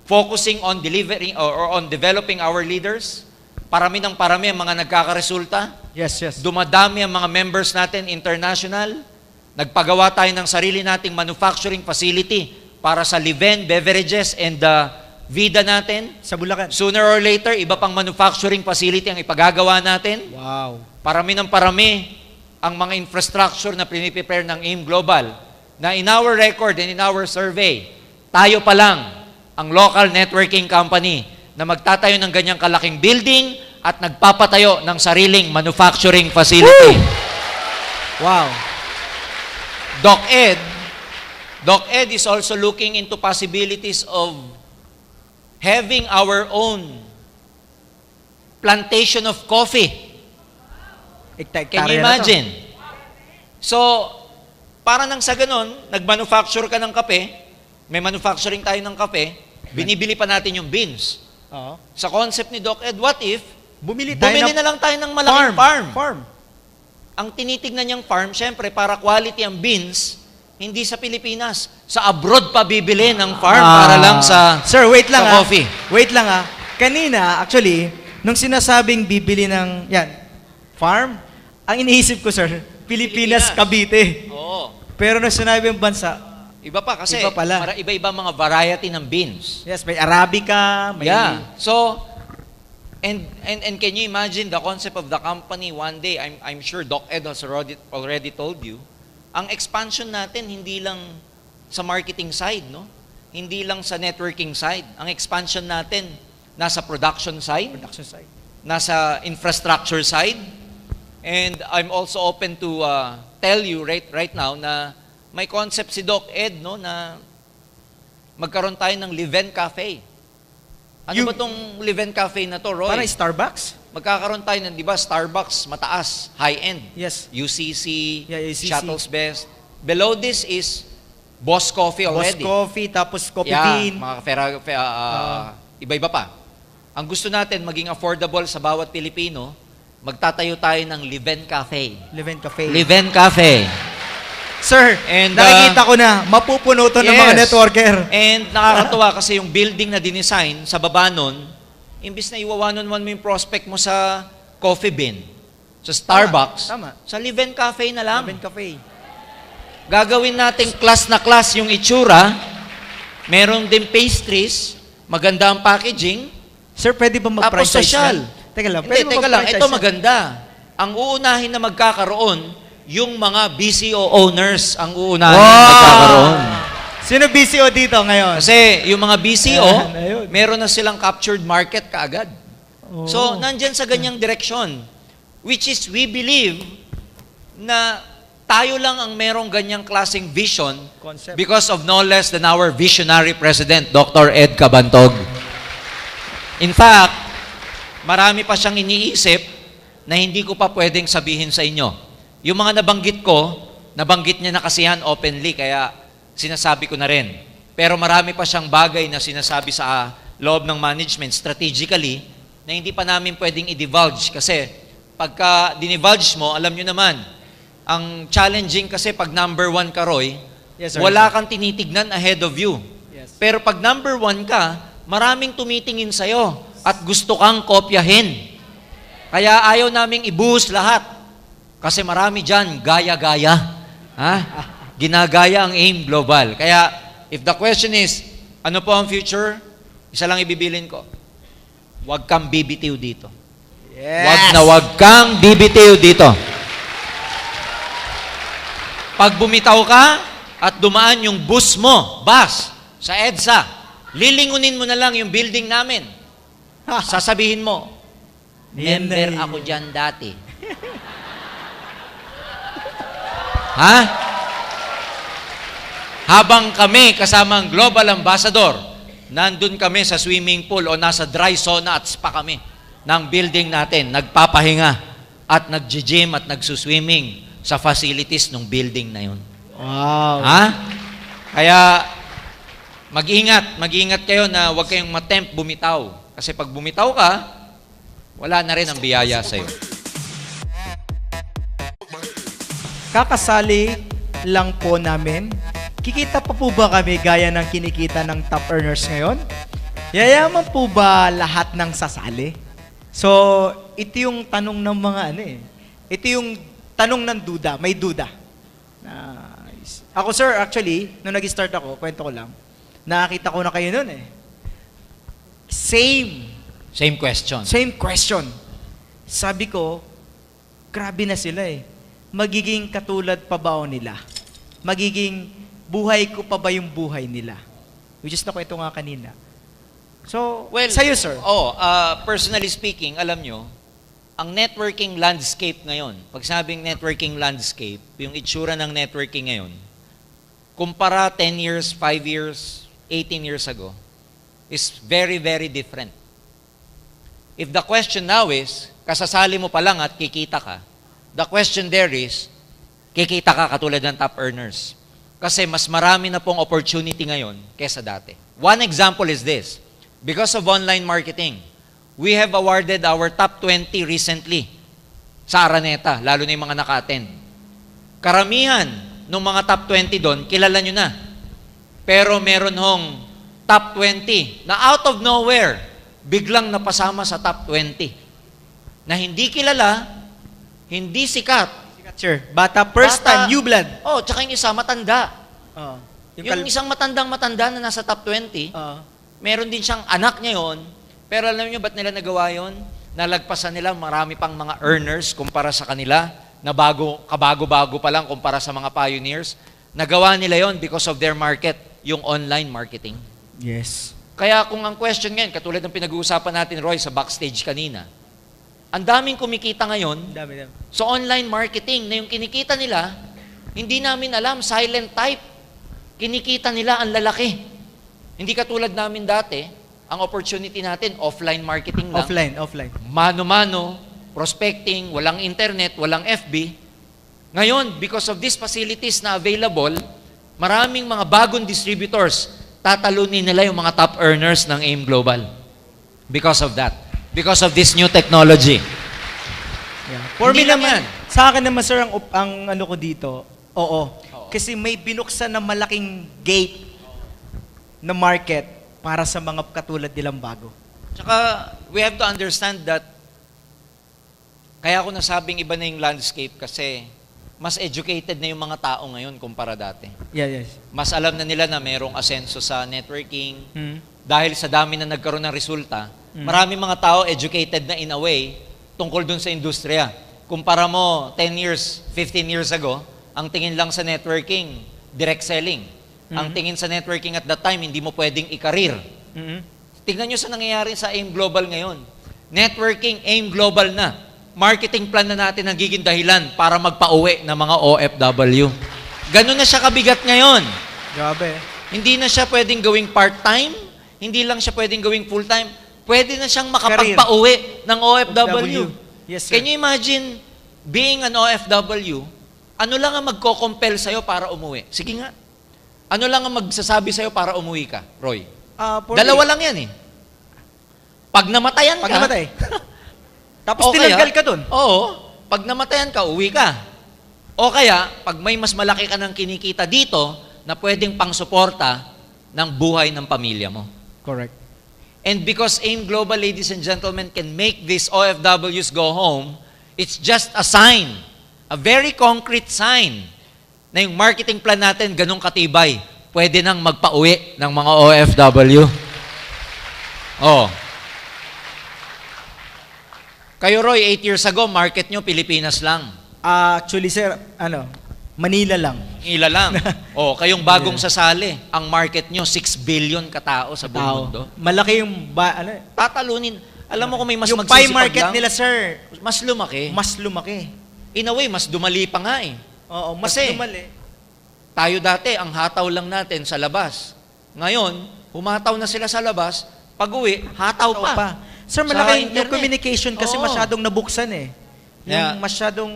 focusing on delivering or on developing our leaders. Parami ng parami ang mga nagkakaresulta. Yes, yes. Dumadami ang mga members natin international. Nagpagawa tayo ng sarili nating manufacturing facility para sa Leven, beverages, and Vida natin. Sa Bulacan. Sooner or later, iba pang manufacturing facility ang ipagagawa natin. Wow. Parami ng parami ang mga infrastructure na prepare ng AIM Global na in our record and in our survey, tayo pa lang ang local networking company na magtatayo ng ganyang kalaking building at nagpapatayo ng sariling manufacturing facility. Wow. Doc Ed is also looking into possibilities of having our own plantation of coffee. Can you imagine? So, para nang sa ganun, nag-manufacture ka ng kape, may manufacturing tayo ng kape, binibili pa natin yung beans. Oo. Sa concept ni Doc Ed, what if, Bumili na lang tayo ng malaking farm. Farm. Ang tinitignan niyang farm, syempre, para quality ang beans, hindi sa Pilipinas. Sa abroad pa bibili ng farm para lang sa Sir, wait lang sa coffee. Wait lang Kanina, actually, nung sinasabing bibili ng, farm, ang iniisip ko, sir, Pilipinas, Cavite. Oo. Pero nung sinabi yung bansa, Iba pa kasi Iba pala. iba-iba mga variety ng beans. yes, may Arabica, may... Yeah. So, and can you imagine the concept of the company one day? I'm sure Doc Ed has already told you. Ang expansion natin hindi lang sa marketing side, no? Hindi lang sa networking side. Ang expansion natin nasa production side, nasa infrastructure side. And I'm also open to tell you right now na may concept si Doc Ed, no, na magkaroon tayo ng Leven Cafe. Ano ba tong Leven Cafe na to, Roy? Parang Starbucks? Magkakaroon tayo ng, di ba, Starbucks, mataas, high-end. Yes. UCC, Yeah, UCC. Shuttle's Best. Below this is Boss Coffee Boss already. Coffee, tapos Coffee Yeah, Bean. mga iba-iba pa. Ang gusto natin, maging affordable sa bawat Pilipino, magtatayo tayo ng Leven Cafe. Leven Cafe. Leven Cafe. Sir, And, nakikita ko na, mapupuno to ng mga Yes. networker. And nakakatuwa kasi yung building na dinesign sa baba nun, imbis na iwa-one-on-one mo yung prospect mo sa Coffee Bean, sa Starbucks, Tama. sa Leven Cafe na lang. Leven Cafe. Gagawin nating class na class yung itsura, meron din pastries, maganda ang packaging, Sir, pwede ba tapos mag-franchise social. yan? Teka lang, Hindi, pwede mo teka lang. mag-franchise Ito yan? maganda. Ang uunahin na magkakaroon, yung mga BCO owners ang uunahin na magkakaroon. Sino BCO dito ngayon? Kasi yung mga BCO, Ayan, ayun. meron na silang captured market kaagad. Oo. So, nandyan sa ganyang direksyon. Which is, we believe na tayo lang ang merong ganyang klaseng vision Concept. because of no less than our visionary President, Dr. Ed Cabantog. In fact, marami pa siyang iniisip na hindi ko pa pwedeng sabihin sa inyo. Yung mga nabanggit ko, nabanggit niya na kasi yan openly, kaya sinasabi ko na rin. Pero marami pa siyang bagay na sinasabi sa loob ng management strategically na hindi pa namin pwedeng i-divulge kasi pagka dinivulge mo, alam nyo naman, ang challenging kasi pag number 1 ka, Roy, Yes, sir. wala kang tinitignan ahead of you. Yes. Pero pag number 1 ka, maraming tumitingin sa'yo at gusto kang kopyahin. Kaya ayaw naming ibuhos lahat. Kasi marami dyan, gaya-gaya. Ha? Ginagaya ang AIM Global. Kaya, if the question is, ano po ang future? Isa lang ibibilin ko. Huwag kang bibitiw dito. Yes! Huwag kang bibitiw dito. Pag bumitaw ka at dumaan yung bus mo, sa EDSA, lilingunin mo na lang yung building namin. Sasabihin mo, member ako dyan dati. Ha? Habang kami kasama ang Global Ambassador, nandun kami sa swimming pool o nasa dry sauna at spa kami ng building natin, nagpapahinga at nag-gym at nagsuswimming sa facilities ng building na yun. Wow. Ha? Kaya, mag-ingat kayo na huwag kayong matempt bumitaw. Kasi pag bumitaw ka, wala na rin ang biyaya sa'yo. Kakasali lang po namin. Kikita pa po ba kami gaya ng kinikita ng top earners ngayon? Yayaman po ba lahat ng sasali? So, ito yung tanong ng mga Ito yung tanong ng duda, may duda. Nice. Ako sir, actually, nung nag-start ako, kwento ko lang, nakakita ko na kayo nun Same question. Same question. Sabi ko, grabe na sila Magiging katulad pa ba o nila? Magiging buhay ko pa ba yung buhay nila? Which is nakwento nga kanina. So, sa'yo sir. Personally speaking, alam nyo, ang networking landscape ngayon, pag sabing networking landscape, yung itsura ng networking ngayon, kumpara 10 years, 5 years, 18 years ago, is very, very different. If the question now is, kasasali mo pa lang at kikita ka, the question there is, kikita ka katulad ng top earners. Kasi mas marami na pong opportunity ngayon kesa dati. One example is this. Because of online marketing, we have awarded our top 20 recently sa Araneta, lalo na yung mga naka-attend. Karamihan ng mga top 20 doon, kilala nyo na. Pero meron hong top 20 na out of nowhere, biglang napasama sa top 20. Na hindi kilala, hindi sikat. Sir, bata, first time, new blood. Tsaka yung isa, matanda. Oh, Yung isang matandang-matanda na nasa top 20, oh. meron din siyang anak niya yun, pero alam niyo ba't nila nagawa yun? Nalagpasan nila marami pang mga earners kumpara sa kanila, na kabago-bago pa lang kumpara sa mga pioneers. Nagawa nila yon because of their market, yung online marketing. Yes. Kaya kung ang question ngayon, katulad ng pinag-uusapan natin, Roy, sa backstage kanina, ang daming kumikita ngayon Dami. sa online marketing na yung kinikita nila, hindi namin alam, silent type. Kinikita nila ang lalaki. Hindi katulad namin dati, ang opportunity natin, offline marketing lang. Offline. Mano-mano, prospecting, walang internet, walang FB. Ngayon, because of these facilities na available, maraming mga bagong distributors, tatalunin nila yung mga top earners ng AIM Global. Because of that. Because of this new technology. Yeah. For Hindi me lang naman, yan. sa akin naman sir, ang ano ko dito, oo. Kasi may binuksan na malaking gate na market para sa mga katulad nilang bago. Tsaka, we have to understand that kaya ako nasabing iba na yung landscape kasi mas educated na yung mga tao ngayon kumpara dati. Yes. Mas alam na nila na merong asenso sa networking, dahil sa dami na nagkaroon ng resulta, maraming mga tao educated na in a way tungkol dun sa industriya. Kumpara mo 10 years, 15 years ago, ang tingin lang sa networking, direct selling. Ang tingin sa networking at that time, hindi mo pwedeng ikarir. Tingnan nyo sa nangyayari sa AIM Global ngayon. Networking, AIM Global na. Marketing plan na natin ang giging dahilan para magpa-uwi ng mga OFW. Ganun na siya kabigat ngayon. Grabe. Hindi na siya pwedeng gawing part-time, hindi lang siya pwedeng gawing full-time, pwede na siyang makapagpa-uwi ng OFW. Yes, sir. Can you imagine being an OFW, ano lang ang magko-compel sa'yo para umuwi? Sige nga. Ano lang ang magsasabi sa'yo para umuwi ka, Roy? Dalawa lang yan eh. Pag namatayan ka. Pag namatay. Tapos o tinanggal kaya, ka dun. Oo. Pag namatayan ka, uwi ka. O kaya, pag may mas malaki ka ng kinikita dito, na pwedeng pang-suporta ng buhay ng pamilya mo. Correct. And because AIM Global, ladies and gentlemen, can make these OFWs go home, it's just a sign, a very concrete sign, na yung marketing plan natin ganun katibay. Pwede nang magpa-uwi ng mga OFW. Oh. Kayo, Roy, 8 years ago, market nyo, Pilipinas lang. Actually, sir, Manila lang. Ila lang. Oh, kayong bagong sasali, ang market nyo, 6 billion katao sa buong mundo. Malaki yung, Tatalunin. Alam mo kung may mas yung magsisipag pie market lang, nila, sir, mas lumaki. mas lumaki. In a way, mas dumali pa nga eh. Oo, mas Kasi, lumali. Tayo dati, ang hataw lang natin sa labas. Ngayon, humataw na sila sa labas, pag-uwi, hataw pa. Sir, Sa malaki yung internet. communication kasi Oo. masyadong nabuksan eh. Yeah. Yung masyadong,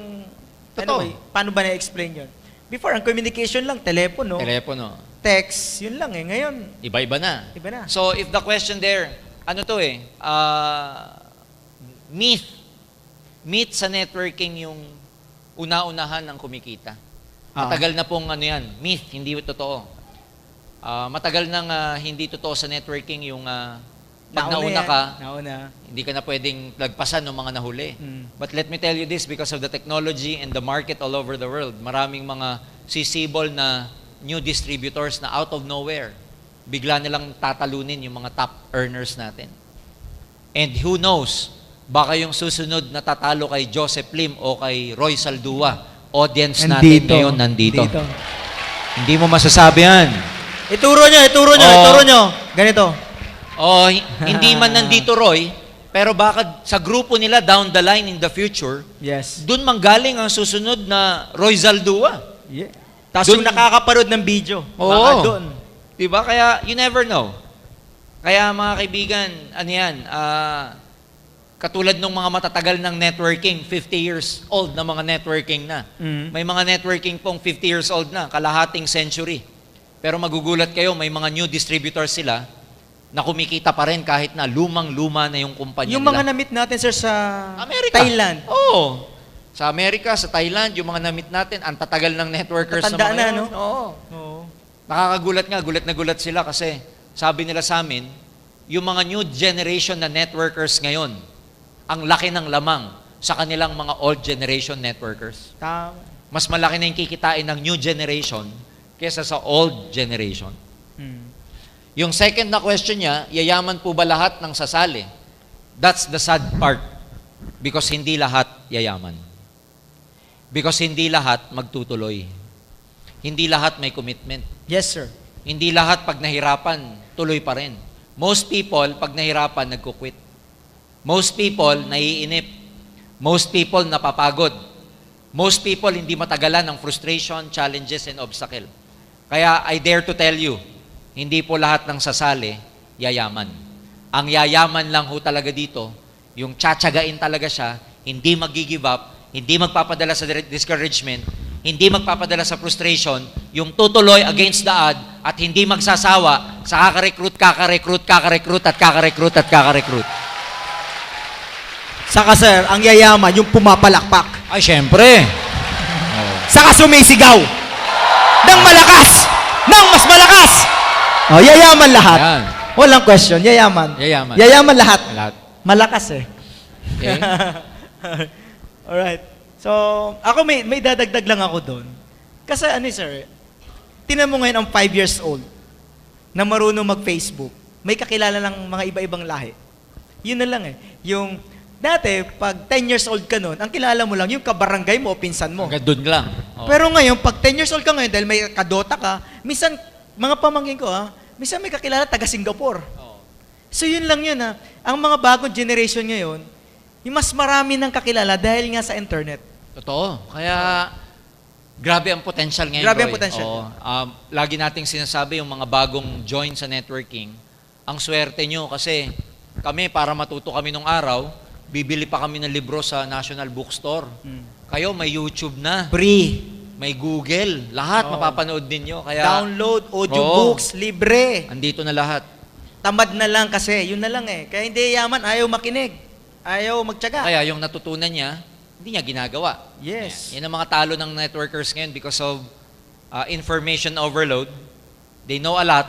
Totoo. anyway, paano ba na-explain yun? Before, ang communication lang, telepono, Telepono. text, yun lang eh. Ngayon, Iba-iba na. iba na. So, if the question there, ano to eh, myth sa networking yung una-unahan ng kumikita. Matagal na pong ano yan, myth, hindi totoo. Matagal nang hindi totoo sa networking yung pag nauna ka, hindi ka na pwedeng lagpasan ng mga nahuli. But let me tell you this, because of the technology and the market all over the world, maraming mga sisibol na new distributors na out of nowhere, bigla nilang tatalunin yung mga top earners natin. And who knows, baka yung susunod na tatalo kay Joseph Lim o kay Roy Saldua, audience natin ngayon nandito. Hindi mo masasabi yan. Ituro nyo. Ganito. Hindi man nandito, Roy, pero baka sa grupo nila down the line in the future, Yes. dun manggaling ang susunod na Roy Saldua. Yeah. Tapos yung nakakaparod ng video. Baka doon. Diba? Kaya, you never know. Kaya mga kaibigan, ano yan, katulad ng mga matatagal ng networking, 50 years old na mga networking na. May mga networking pong 50 years old na, kalahating century. Pero magugulat kayo, may mga new distributors sila na kumikita pa rin kahit na lumang-luma na yung kumpanya Yung nila. mga na-meet natin, sir, sa Amerika. Thailand. Oo. Sa Amerika, sa Thailand, yung mga na-meet natin, ang tatagal ng networkers Tatanda mga na, yun. no? Oo. Nakakagulat nga, gulat na gulat sila kasi sabi nila sa amin, yung mga new generation na networkers ngayon, ang laki ng lamang sa kanilang mga old generation networkers. Tama. Mas malaki na yung kikitain ng new generation kesa sa old generation. Yung second na question niya, yayaman po ba lahat ng sasali? That's the sad part. Because hindi lahat yayaman. Because hindi lahat magtutuloy. Hindi lahat may commitment. Yes, sir. Hindi lahat pag nahirapan, tuloy pa rin. Most people, pag nahirapan, nagkukwit. Most people, naiinip. Most people, napapagod. Most people, hindi matagalan ng frustration, challenges, and obstacle. Kaya, I dare to tell you, hindi po lahat ng sasali, yayaman. Ang yayaman lang ho talaga dito, yung tsatsagain talaga siya, hindi mag-give up, hindi magpapadala sa discouragement, hindi magpapadala sa frustration, yung tutuloy against the odd, at hindi magsasawa sa kakarecruit at kakarecruit. Saka, sir, ang yayaman, yung pumapalakpak. Ay, syempre. Saka sumisigaw. Nang malakas! Nang mas malakas! Yayaman lahat. Yan. Walang question, yayaman. Yayaman. Yayaman lahat. Lahat. Malakas eh. Okay? Alright. So, ako may dadagdag lang ako doon. Kasi sir, tinan mo ngayon ang 5 years old na marunong mag-Facebook. may kakilala ng mga iba-ibang lahi. Yun na lang eh. Yung, dati, pag 10 years old ka nun, ang kilala mo lang yung kabarangay mo o pinsan mo. Hanggang doon lang. Oo. Pero ngayon, pag 10 years old ka ngayon, dahil may kadota ka, minsan, mga pamangkin ko minsan may kakilala taga Singapore. Oo. So yun lang yun Ang mga bagong generation ngayon, yung mas marami ng kakilala dahil nga sa internet. Totoo. Kaya, grabe ang potential ngayon, Grabe ang Roy. potential. Oo. Lagi nating sinasabi yung mga bagong join sa networking, ang swerte nyo kasi kami, para matuto kami nung araw, bibili pa kami ng libro sa National Bookstore. Kayo, may YouTube na. Free. May Google. Lahat Oo. mapapanood ninyo. Kaya, Download, audiobooks, libre. andito na lahat. Tamad na lang kasi, yun na lang eh. Kaya hindi yaman, ayaw makinig. Ayaw magtyaga. Kaya yung natutunan niya, hindi niya ginagawa. Yes. Yan ang mga talo ng networkers ngayon because of information overload. They know a lot,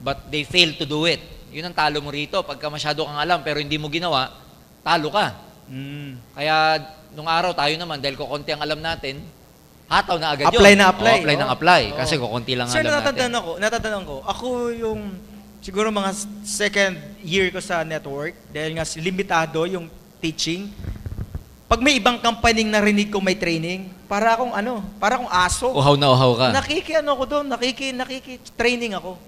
but they fail to do it. Yun ang talo mo rito. Pagka masyado kang alam pero hindi mo ginawa, talo ka. Kaya nung araw tayo naman, dahil kukunti ang alam natin, hataw na agad Apply yun. na apply. Oo, apply ng Oo. apply. Oo. Kasi kukunti lang Sir, alam natin. natatandaan ko, ako yung siguro mga second year ko sa network, dahil nga limitado yung teaching. Pag may ibang company narinig ko may training, para akong aso. Uhaw na uhaw ka. Ako doon, training ako.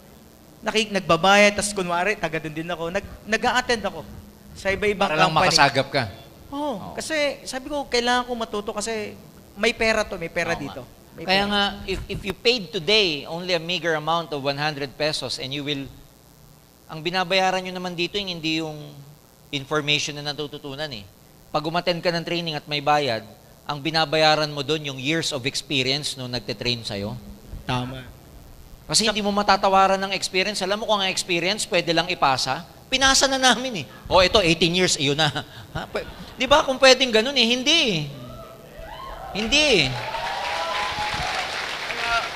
Nagbabayad, tas kunwari, taga doon din ako. Nag-a-attend ako sa iba-ibang Para lang company. makasagap ka. Oo, kasi sabi ko, kailangan ko matuto kasi may pera Oo dito. May Kaya pera. nga, if you paid today only a meager amount of 100 pesos and you will, ang binabayaran nyo naman dito yung hindi yung information na natututunan eh. Pag umattend ka ng training at may bayad, ang binabayaran mo doon yung years of experience nung nagte-train sa'yo. Tama. Kasi hindi mo matatawaran ng experience. Alam mo kung ang experience pwede lang ipasa, pinasa na namin eh. O ito, 18 years, iyon na. Ha? Di ba kung pwedeng ganun eh? Hindi eh. Hindi eh.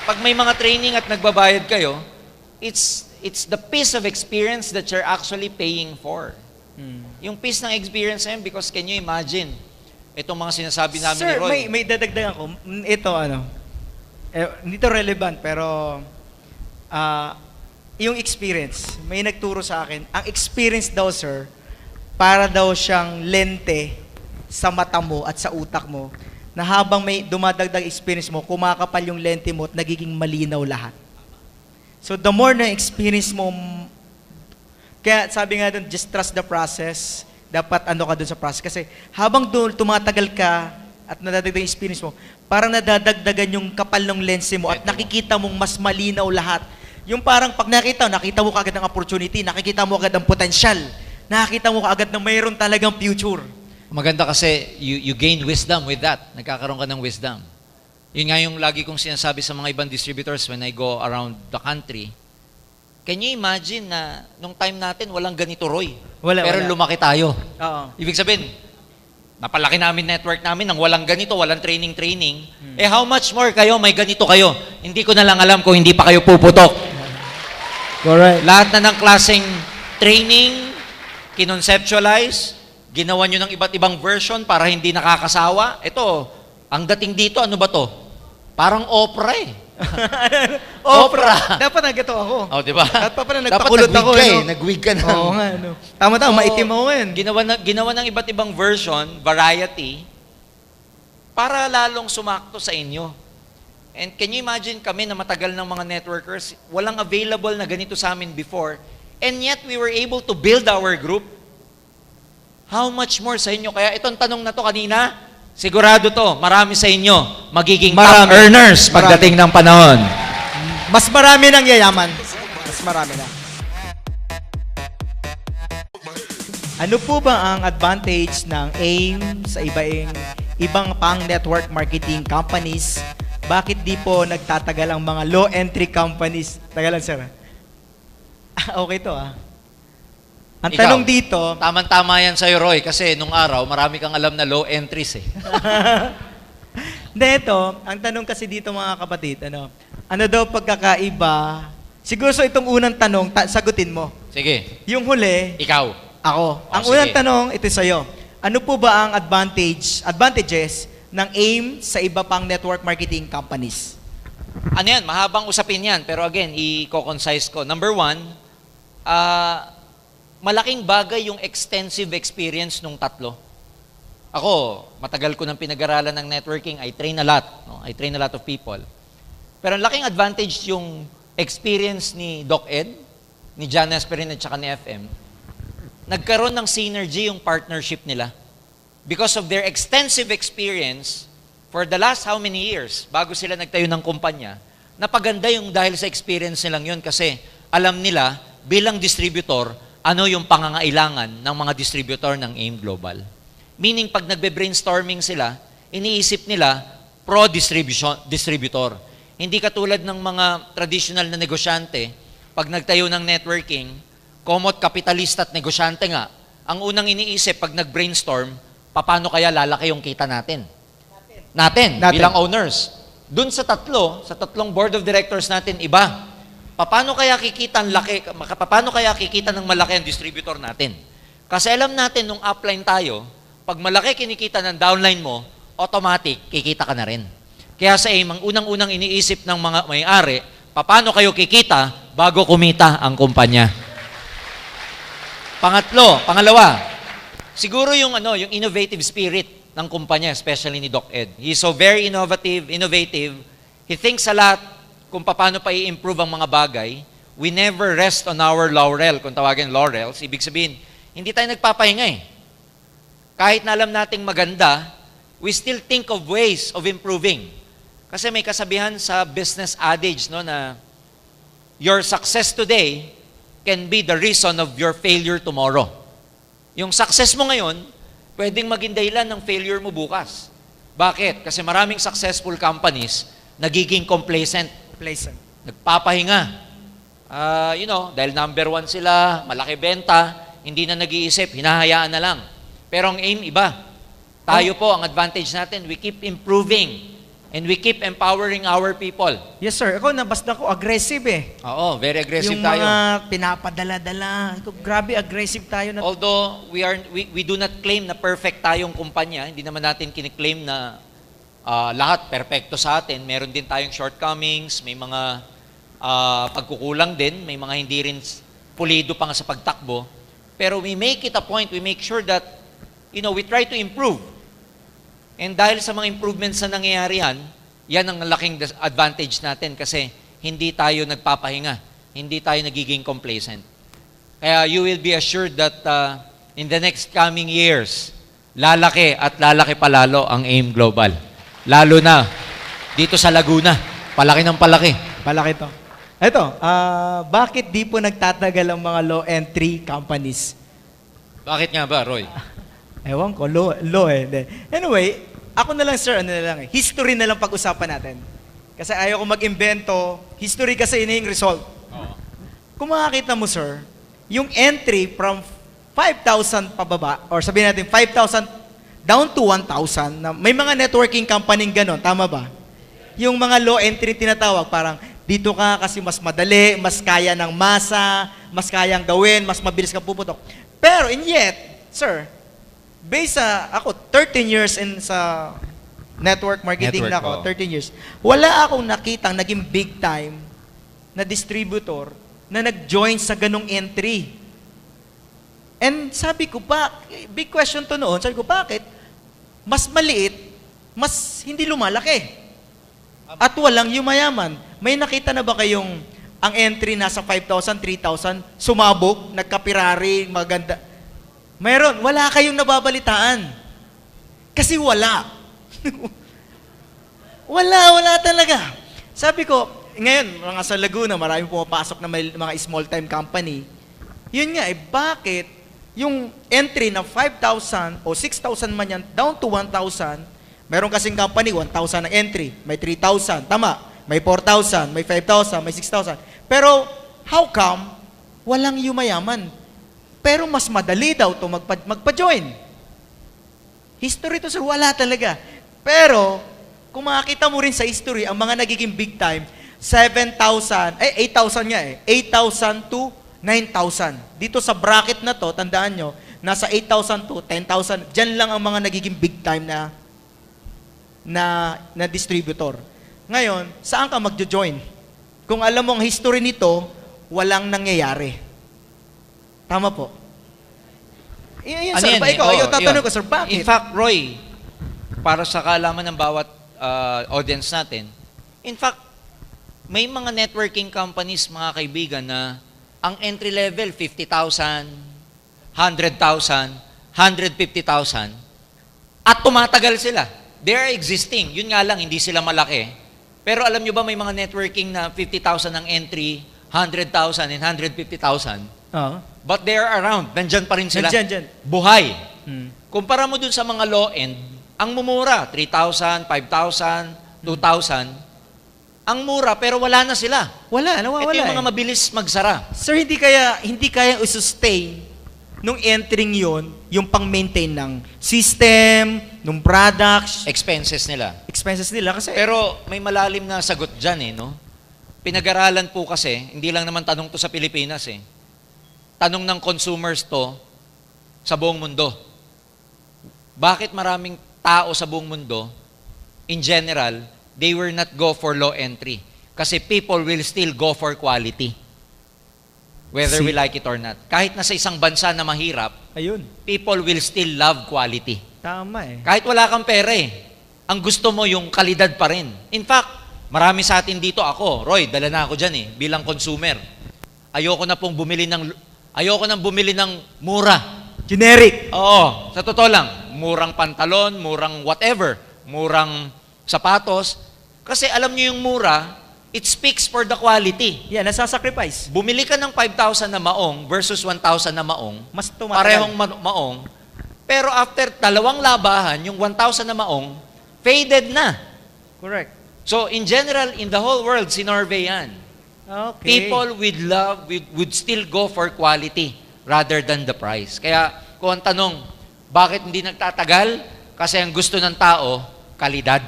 Pag may mga training at nagbabayad kayo, it's the piece of experience that you're actually paying for. Yung piece ng experience na yun, because can you imagine, itong mga sinasabi namin Sir, ni Roy. may dadagdagan ko. Ito, hindi to relevant, pero yung experience, may nagturo sa akin. Ang experience daw, sir, para daw siyang lente sa mata mo at sa utak mo, na habang may dumadagdag experience mo, kumakapal yung lente mo at nagiging malinaw lahat. So, the more na experience mo, kaya sabi nga doon, just trust the process. Dapat ka doon sa process. Kasi habang doon tumatagal ka at nadadagdag yung experience mo, parang nadadagdagan yung kapal ng lens mo at nakikita mong mas malinaw lahat. Yung parang pag nakita mo kaagad ng opportunity, nakikita mo agad ang potential, nakikita mo kaagad na mayroon talagang future. Maganda kasi you gain wisdom with that. Nagkakaroon ka ng wisdom. Yun nga yung lagi kong sinasabi sa mga ibang distributors when I go around the country. Can you imagine na nung time natin walang ganito, Roy? Pero lumaki tayo. Oo. Ibig sabihin, napalaki namin network namin nang walang ganito, walang training. Eh how much more kayo, may ganito kayo? Hindi ko na lang alam kung hindi pa kayo puputok. Correct. Lahat na ng klaseng training, kinonceptualize, ginawa nyo ng iba't ibang version para hindi nakakasawa. Ito, ang dating dito, ano ba to? Parang opera eh. Opera. Dapat nagato ako. Oh, di ba? Dapat pa pala nagpakulot ako. Nag-wig ka na. Oo nga, Tama-tama, maitim ako yan. Ginawa ng iba't ibang version, variety, para lalong sumakto sa inyo. And can you imagine kami na matagal ng mga networkers, walang available na ganito sa amin before, and yet we were able to build our group. How much more sa inyo? Kaya itong tanong na to kanina, sigurado to, marami sa inyo magiging top earners pagdating ng panahon. Mas marami nang yayaman. Mas marami na. Ano po ba ang advantage ng AIM sa ibang pang network marketing companies? Bakit di po nagtatagal ang mga low entry companies? Tagalan, sir. Okay to, Ang Ikaw, tanong dito, Tama-tama yan sa'yo, Roy, kasi nung araw, marami kang alam na low entries eh. ang tanong kasi dito mga kapatid, ano daw pagkakaiba? Siguro so itong unang tanong, sagutin mo. Sige, Yung huli, ikaw. ako. Ang sige. unang tanong, ito sa'yo. Ano po ba ang advantages ng AIM sa iba pang network marketing companies? Ano yan? Mahabang usapin yan. Pero again, i-concise ko. Number one, malaking bagay yung extensive experience nung tatlo. Ako, matagal ko nang pinag-aralan ng networking. I train a lot. No? I train a lot of people. Pero ang laking advantage yung experience ni Doc Ed, ni John Esperin at saka ni FM. Nagkaroon ng synergy yung partnership nila. Because of their extensive experience, for the last how many years, bago sila nagtayo ng kumpanya, napaganda yung dahil sa experience nilang yun kasi alam nila, bilang distributor, ano yung pangangailangan ng mga distributor ng AIM Global. Meaning, pag nagbe-brainstorming sila, iniisip nila pro-distributor. Hindi katulad ng mga traditional na negosyante, pag nagtayo ng networking, komot kapitalista at negosyante nga, ang unang iniisip pag nag-brainstorm, paano kaya lalaki yung kita natin? Natin. Bilang owners. Dun sa tatlong board of directors natin, iba. Paano kaya kikita ng malaki ang distributor natin? Kasi alam natin, nung upline tayo, pag malaki kinikita ng downline mo, automatic, kikita ka na rin. Kaya sa AIM, ang unang-unang iniisip ng mga may-ari, paano kayo kikita bago kumita ang kumpanya? Pangalawa, siguro yung innovative spirit ng kumpanya, especially ni Doc Ed. He's so very innovative. He thinks a lot kung paano pa i-improve ang mga bagay. We never rest on our laurel. Kung tawagin laurels, ibig sabihin, hindi tayo nagpapahinga eh. Kahit na alam nating maganda, we still think of ways of improving. Kasi may kasabihan sa business adage, no, na your success today can be the reason of your failure tomorrow. Yung success mo ngayon, pwedeng maging dahilan ng failure mo bukas. Bakit? Kasi maraming successful companies nagiging complacent. Nagpapahinga. Dahil number 1 sila, malaki benta, hindi na nag-iisip, hinahayaan na lang. Pero ang AIM, iba. Tayo po, ang advantage natin, we keep improving and we keep empowering our people. Yes, sir. Ako, nabasda ko, aggressive eh. Oo, very aggressive yung tayo. Yung mga pinapadala-dala. Grabe, aggressive tayo. Although, we do not claim na perfect tayong kumpanya, hindi naman natin kiniklaim na lahat perfecto sa atin. Meron din tayong shortcomings, may mga pagkukulang din, may mga hindi rin pulido pa nga sa pagtakbo. Pero we make it a point, we make sure that, we try to improve. And dahil sa mga improvements na nangyayari yan ang laking advantage natin kasi hindi tayo nagpapahinga, hindi tayo nagiging complacent. Kaya you will be assured that in the next coming years, lalaki at lalaki palalo ang AIM Global. Lalo na dito sa Laguna, palaki ng palaki. Palaki to. Ito, bakit di po nagtatagal ang mga low entry companies? Bakit nga ba, Roy? Ewan ko, low eh. Anyway, ako na lang sir, history na lang pag-usapan natin. Kasi ayaw ko mag-invento, history kasi yun yung result. Kung makakita mo sir, yung entry from 5,000 pababa, or sabihin natin 5,000 down to 1,000, na may mga networking company ganon, tama ba? Yung mga low entry tinatawag, parang dito ka kasi mas madali, mas kaya ng masa, mas kayang gawin, mas mabilis ka puputok. Pero in yet, sir, based sa ako 13 years in sa network marketing na ako, 13 years. Wala akong nakitang naging big time na distributor na nag-join sa ganong entry. And sabi ko, big question to noon, sabi ko, bakit? Mas maliit, mas hindi lumalaki. At walang yumayaman. May nakita na ba kayong ang entry nasa 5,000, 3,000, sumabog, nagkapirari, maganda? Mayroon, wala kayong nababalitaan. Kasi wala. wala talaga. Sabi ko, ngayon, mga sa Laguna, maraming pumapasok na may mga small-time company. Yun nga, bakit yung entry na 5,000 o 6,000 man yan, down to 1,000, meron kasing company, 1,000 ang entry, may 3,000, tama, may 4,000, may 5,000, may 6,000. Pero, how come, walang yumayaman? Pero mas madali daw ito magpa-join. History to sir, wala talaga. Pero, kung makakita mo rin sa history, ang mga nagiging big time, 8,000 nga 8,000 to 9,000. Dito sa bracket na to, tandaan nyo, nasa 8,000 to 10,000, dyan lang ang mga nagiging big time na distributor. Ngayon, saan ka magjo-join? Kung alam mo ang history nito, walang nangyayari. Tama po. Yan, Ano sir. yan Ba, eh? ikaw, Oo, tatanong yun. ko, sir, bakit? In fact, Roy, para sa kaalaman ng bawat audience natin, in fact, may mga networking companies, mga kaibigan, na ang entry level, 50,000, 100,000, 150,000, at tumatagal sila. They are existing. Yun nga lang, hindi sila malaki. Pero alam nyo ba, may mga networking na 50,000 ang entry, 100,000 and 150,000, Oo. but they are around. Nandyan pa rin sila. Nandyan. Buhay. Hmm. Kumpara mo dun sa mga low end, ang mumura, 3,000, 5,000, 2,000, ang mura pero wala na sila. Wala, Ito nawawala. yung mga mabilis magsara. Sir, hindi kaya i-sustain nung entering yon yung pang-maintain ng system, nung products, Expenses nila. expenses nila kasi Pero may malalim na sagot dyan eh, no? Pinag-aralan po kasi, hindi lang naman tanong to sa Pilipinas eh. Tanong ng consumers to sa buong mundo. Bakit maraming tao sa buong mundo, in general, they will not go for low entry? Kasi people will still go for quality. Whether we like it or not. Kahit nasa isang bansa na mahirap, ayun, people will still love quality. tama eh. Kahit wala kang pera eh, ang gusto mo yung kalidad pa rin. In fact, marami sa atin dito, ako, Roy, dala na ako dyan eh, bilang consumer. Ayoko nang bumili ng mura. Generic. Oo, sa totoo lang, murang pantalon, murang whatever, murang sapatos. Kasi alam nyo yung mura, it speaks for the quality. Yan, nasa-sacrifice. Bumili ka ng 5,000 na maong versus 1,000 na maong, Mas tumatagal. parehong maong, pero after 2 labahan, yung 1,000 na maong, faded na. Correct. So, in general, in the whole world, sinorvey yan. Okay. People would still go for quality rather than the price. Kaya, kung ang tanong, bakit hindi nagtatagal? Kasi ang gusto ng tao, kalidad.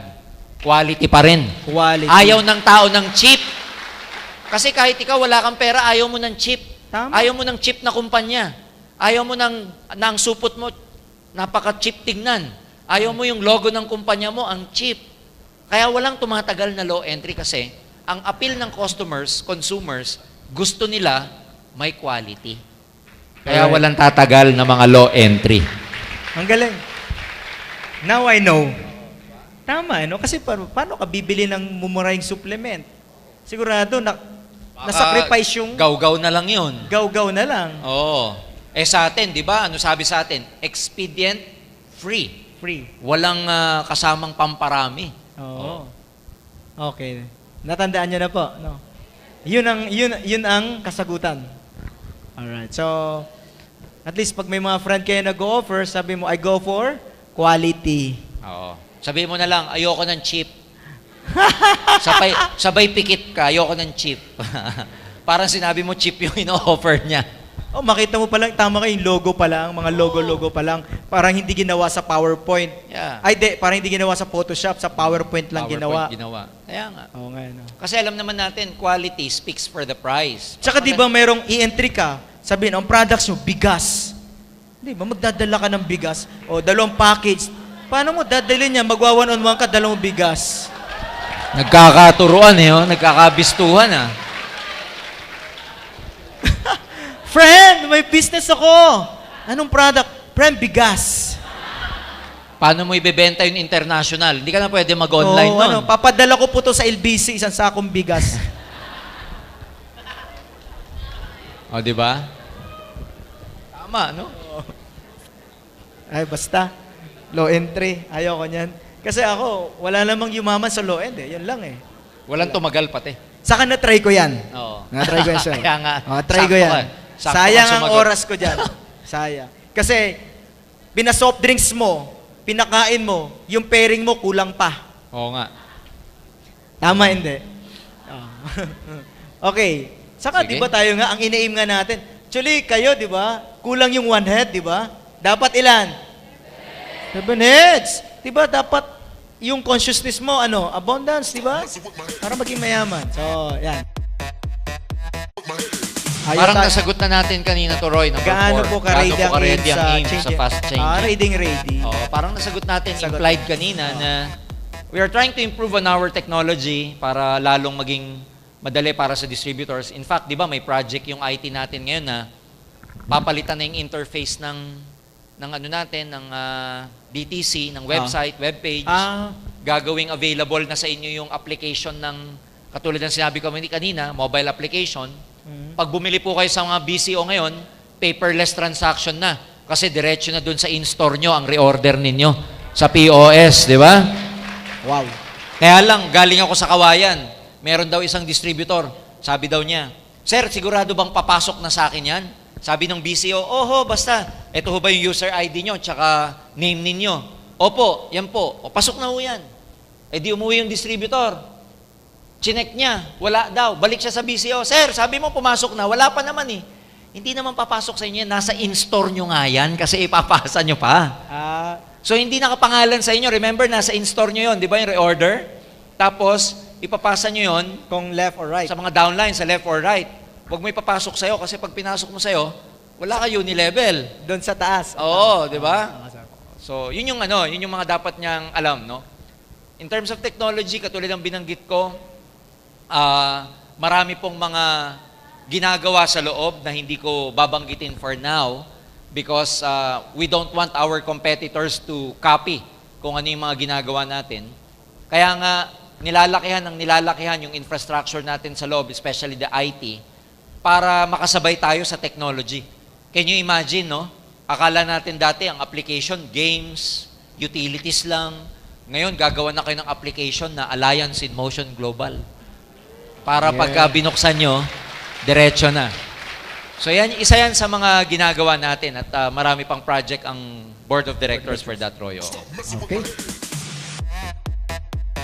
Quality pa rin. Quality. Ayaw ng tao ng cheap. Kasi kahit ikaw wala kang pera, ayaw mo ng cheap. Tama. Ayaw mo ng cheap na kumpanya. Ayaw mo ng supot mo, napaka-cheap tignan. Ayaw mo yung logo ng kumpanya mo, ang cheap. Kaya walang tumatagal na low entry kasi ang appeal ng customers, consumers, gusto nila may quality. Kaya Alright. walang tatagal na mga low entry. Ang galing. Now I know. Tama, no? Kasi paano ka bibili ng mumurahing supplement? Sigurado, na-sacrifice yung Gaw-gaw na lang yun. gaw-gaw na lang. Oo. Sa atin, di ba? Ano sabi sa atin? Expedient free. Free. Walang kasamang pamparami. Oo. Okay. Natandaan nyo na po, no? Yun ang kasagutan. Alright. So, at least pag may mga friend kayo nag-offer, sabi mo, I go for quality. Oo. Sabihin mo na lang, ayoko ng cheap. sabay pikit ka, ayoko ng cheap. Parang sinabi mo cheap yung ino-offer niya. Oh, makita mo pa lang, tama kayo, yung logo pa lang, mga logo pa lang. Parang hindi ginawa sa PowerPoint. Yeah. Parang hindi ginawa sa Photoshop, sa PowerPoint lang PowerPoint ginawa. Kaya nga. Oo nga, no. Kasi alam naman natin, quality speaks for the price. Tsaka di ba mayroong i-entry ka, sabihin, ang products nyo, bigas. Di ba, magdadala ka ng bigas, o 2 package. Paano mo dadalhin niya? Magwa-one-on-one ka, 2 bigas. Nagkakaturuan eh, oh. Nagkakabistuhan ah. Friend, may business ako. Anong product? Friend, bigas. Paano mo ibebenta yung international? Hindi ka na pwede mag-online Oo, nun. papadala ko po to sa LBC, isang sakong bigas. O, di ba? Tama, no? Ay, basta. Low entry. Ayoko niyan. Kasi ako, wala namang yumaman sa low end eh. Yun lang eh. Walang tumagal pati. Saka na-try ko yan. Oo. Na-try ko yan, sir. Kaya nga. Try ko Sakto yan. ka. Sakto Sayang ka ang sumagot. oras ko dyan. Sayang. Kasi, pina-soft drinks mo, pinakain mo, yung pairing mo, kulang pa. Oo nga. Tama, hindi? Oh. Okay. Saka, Sige. di ba tayo nga, ang ina-aim nga natin, actually, kayo, di ba, kulang yung 1 head, di ba? Dapat ilan? 7 heads. Di ba, dapat yung consciousness mo, abundance, di ba? Para maging mayaman. So, yan. Ayun Parang tayo. nasagot na natin kanina to, Roy, number 4. Gaano po ka-ready ang aim sa fast changing? Reading ready. Oo, parang nasagot natin, Sagot. implied kanina na we are trying to improve on our technology para lalong maging madali para sa distributors. In fact, di ba, may project yung IT natin ngayon na papalitan na yung interface ng ano natin, ng DTC, ng website, webpage. Gagawing available na sa inyo yung application ng, katulad ng sinabi ko kanina, mobile application. Pag bumili po kayo sa mga BCO ngayon, paperless transaction na. Kasi diretso na dun sa in-store nyo ang reorder ninyo sa POS, di ba? Wow. Kaya lang, galing ako sa Kawayan. Meron daw isang distributor. Sabi daw niya, Sir, sigurado bang papasok na sa akin yan? Sabi ng BCO, oho, basta. Ito ho ba yung user ID nyo, tsaka name ninyo? Opo, yan po. O, pasok na ho yan. Eh di umuwi yung distributor. Chinek niya, wala daw. Balik siya sa BCO, Sir, sabi mo pumasok na, wala pa naman eh. Hindi naman papasok sa inyo yan. Nasa in-store nyo nga yan kasi ipapasa nyo pa. So, hindi nakapangalan sa inyo. Remember, nasa in-store nyo yun. Di ba yung reorder? Tapos, ipapasa nyo yun Kung left or right. sa mga downline, sa left or right. Huwag mo ipapasok sa'yo kasi pag pinasok mo sa'yo, wala ka unilevel. Doon sa taas. Oo, di ba? So, yun yung yun yung mga dapat niyang alam, no? In terms of technology, katulad ng binanggit ko, marami pong mga ginagawa sa loob na hindi ko babanggitin for now because we don't want our competitors to copy kung ano yung mga ginagawa natin. Kaya nga, nilalakihan yung infrastructure natin sa loob, especially the IT, para makasabay tayo sa technology. Can you imagine, no? Akala natin dati ang application, games, utilities lang. Ngayon, gagawa na kayo ng application na Alliance in Motion Global. Para pagka binuksan nyo, diretso na. So yan, isa yan sa mga ginagawa natin at marami pang project ang Board of Directors for that, Royo. Okay.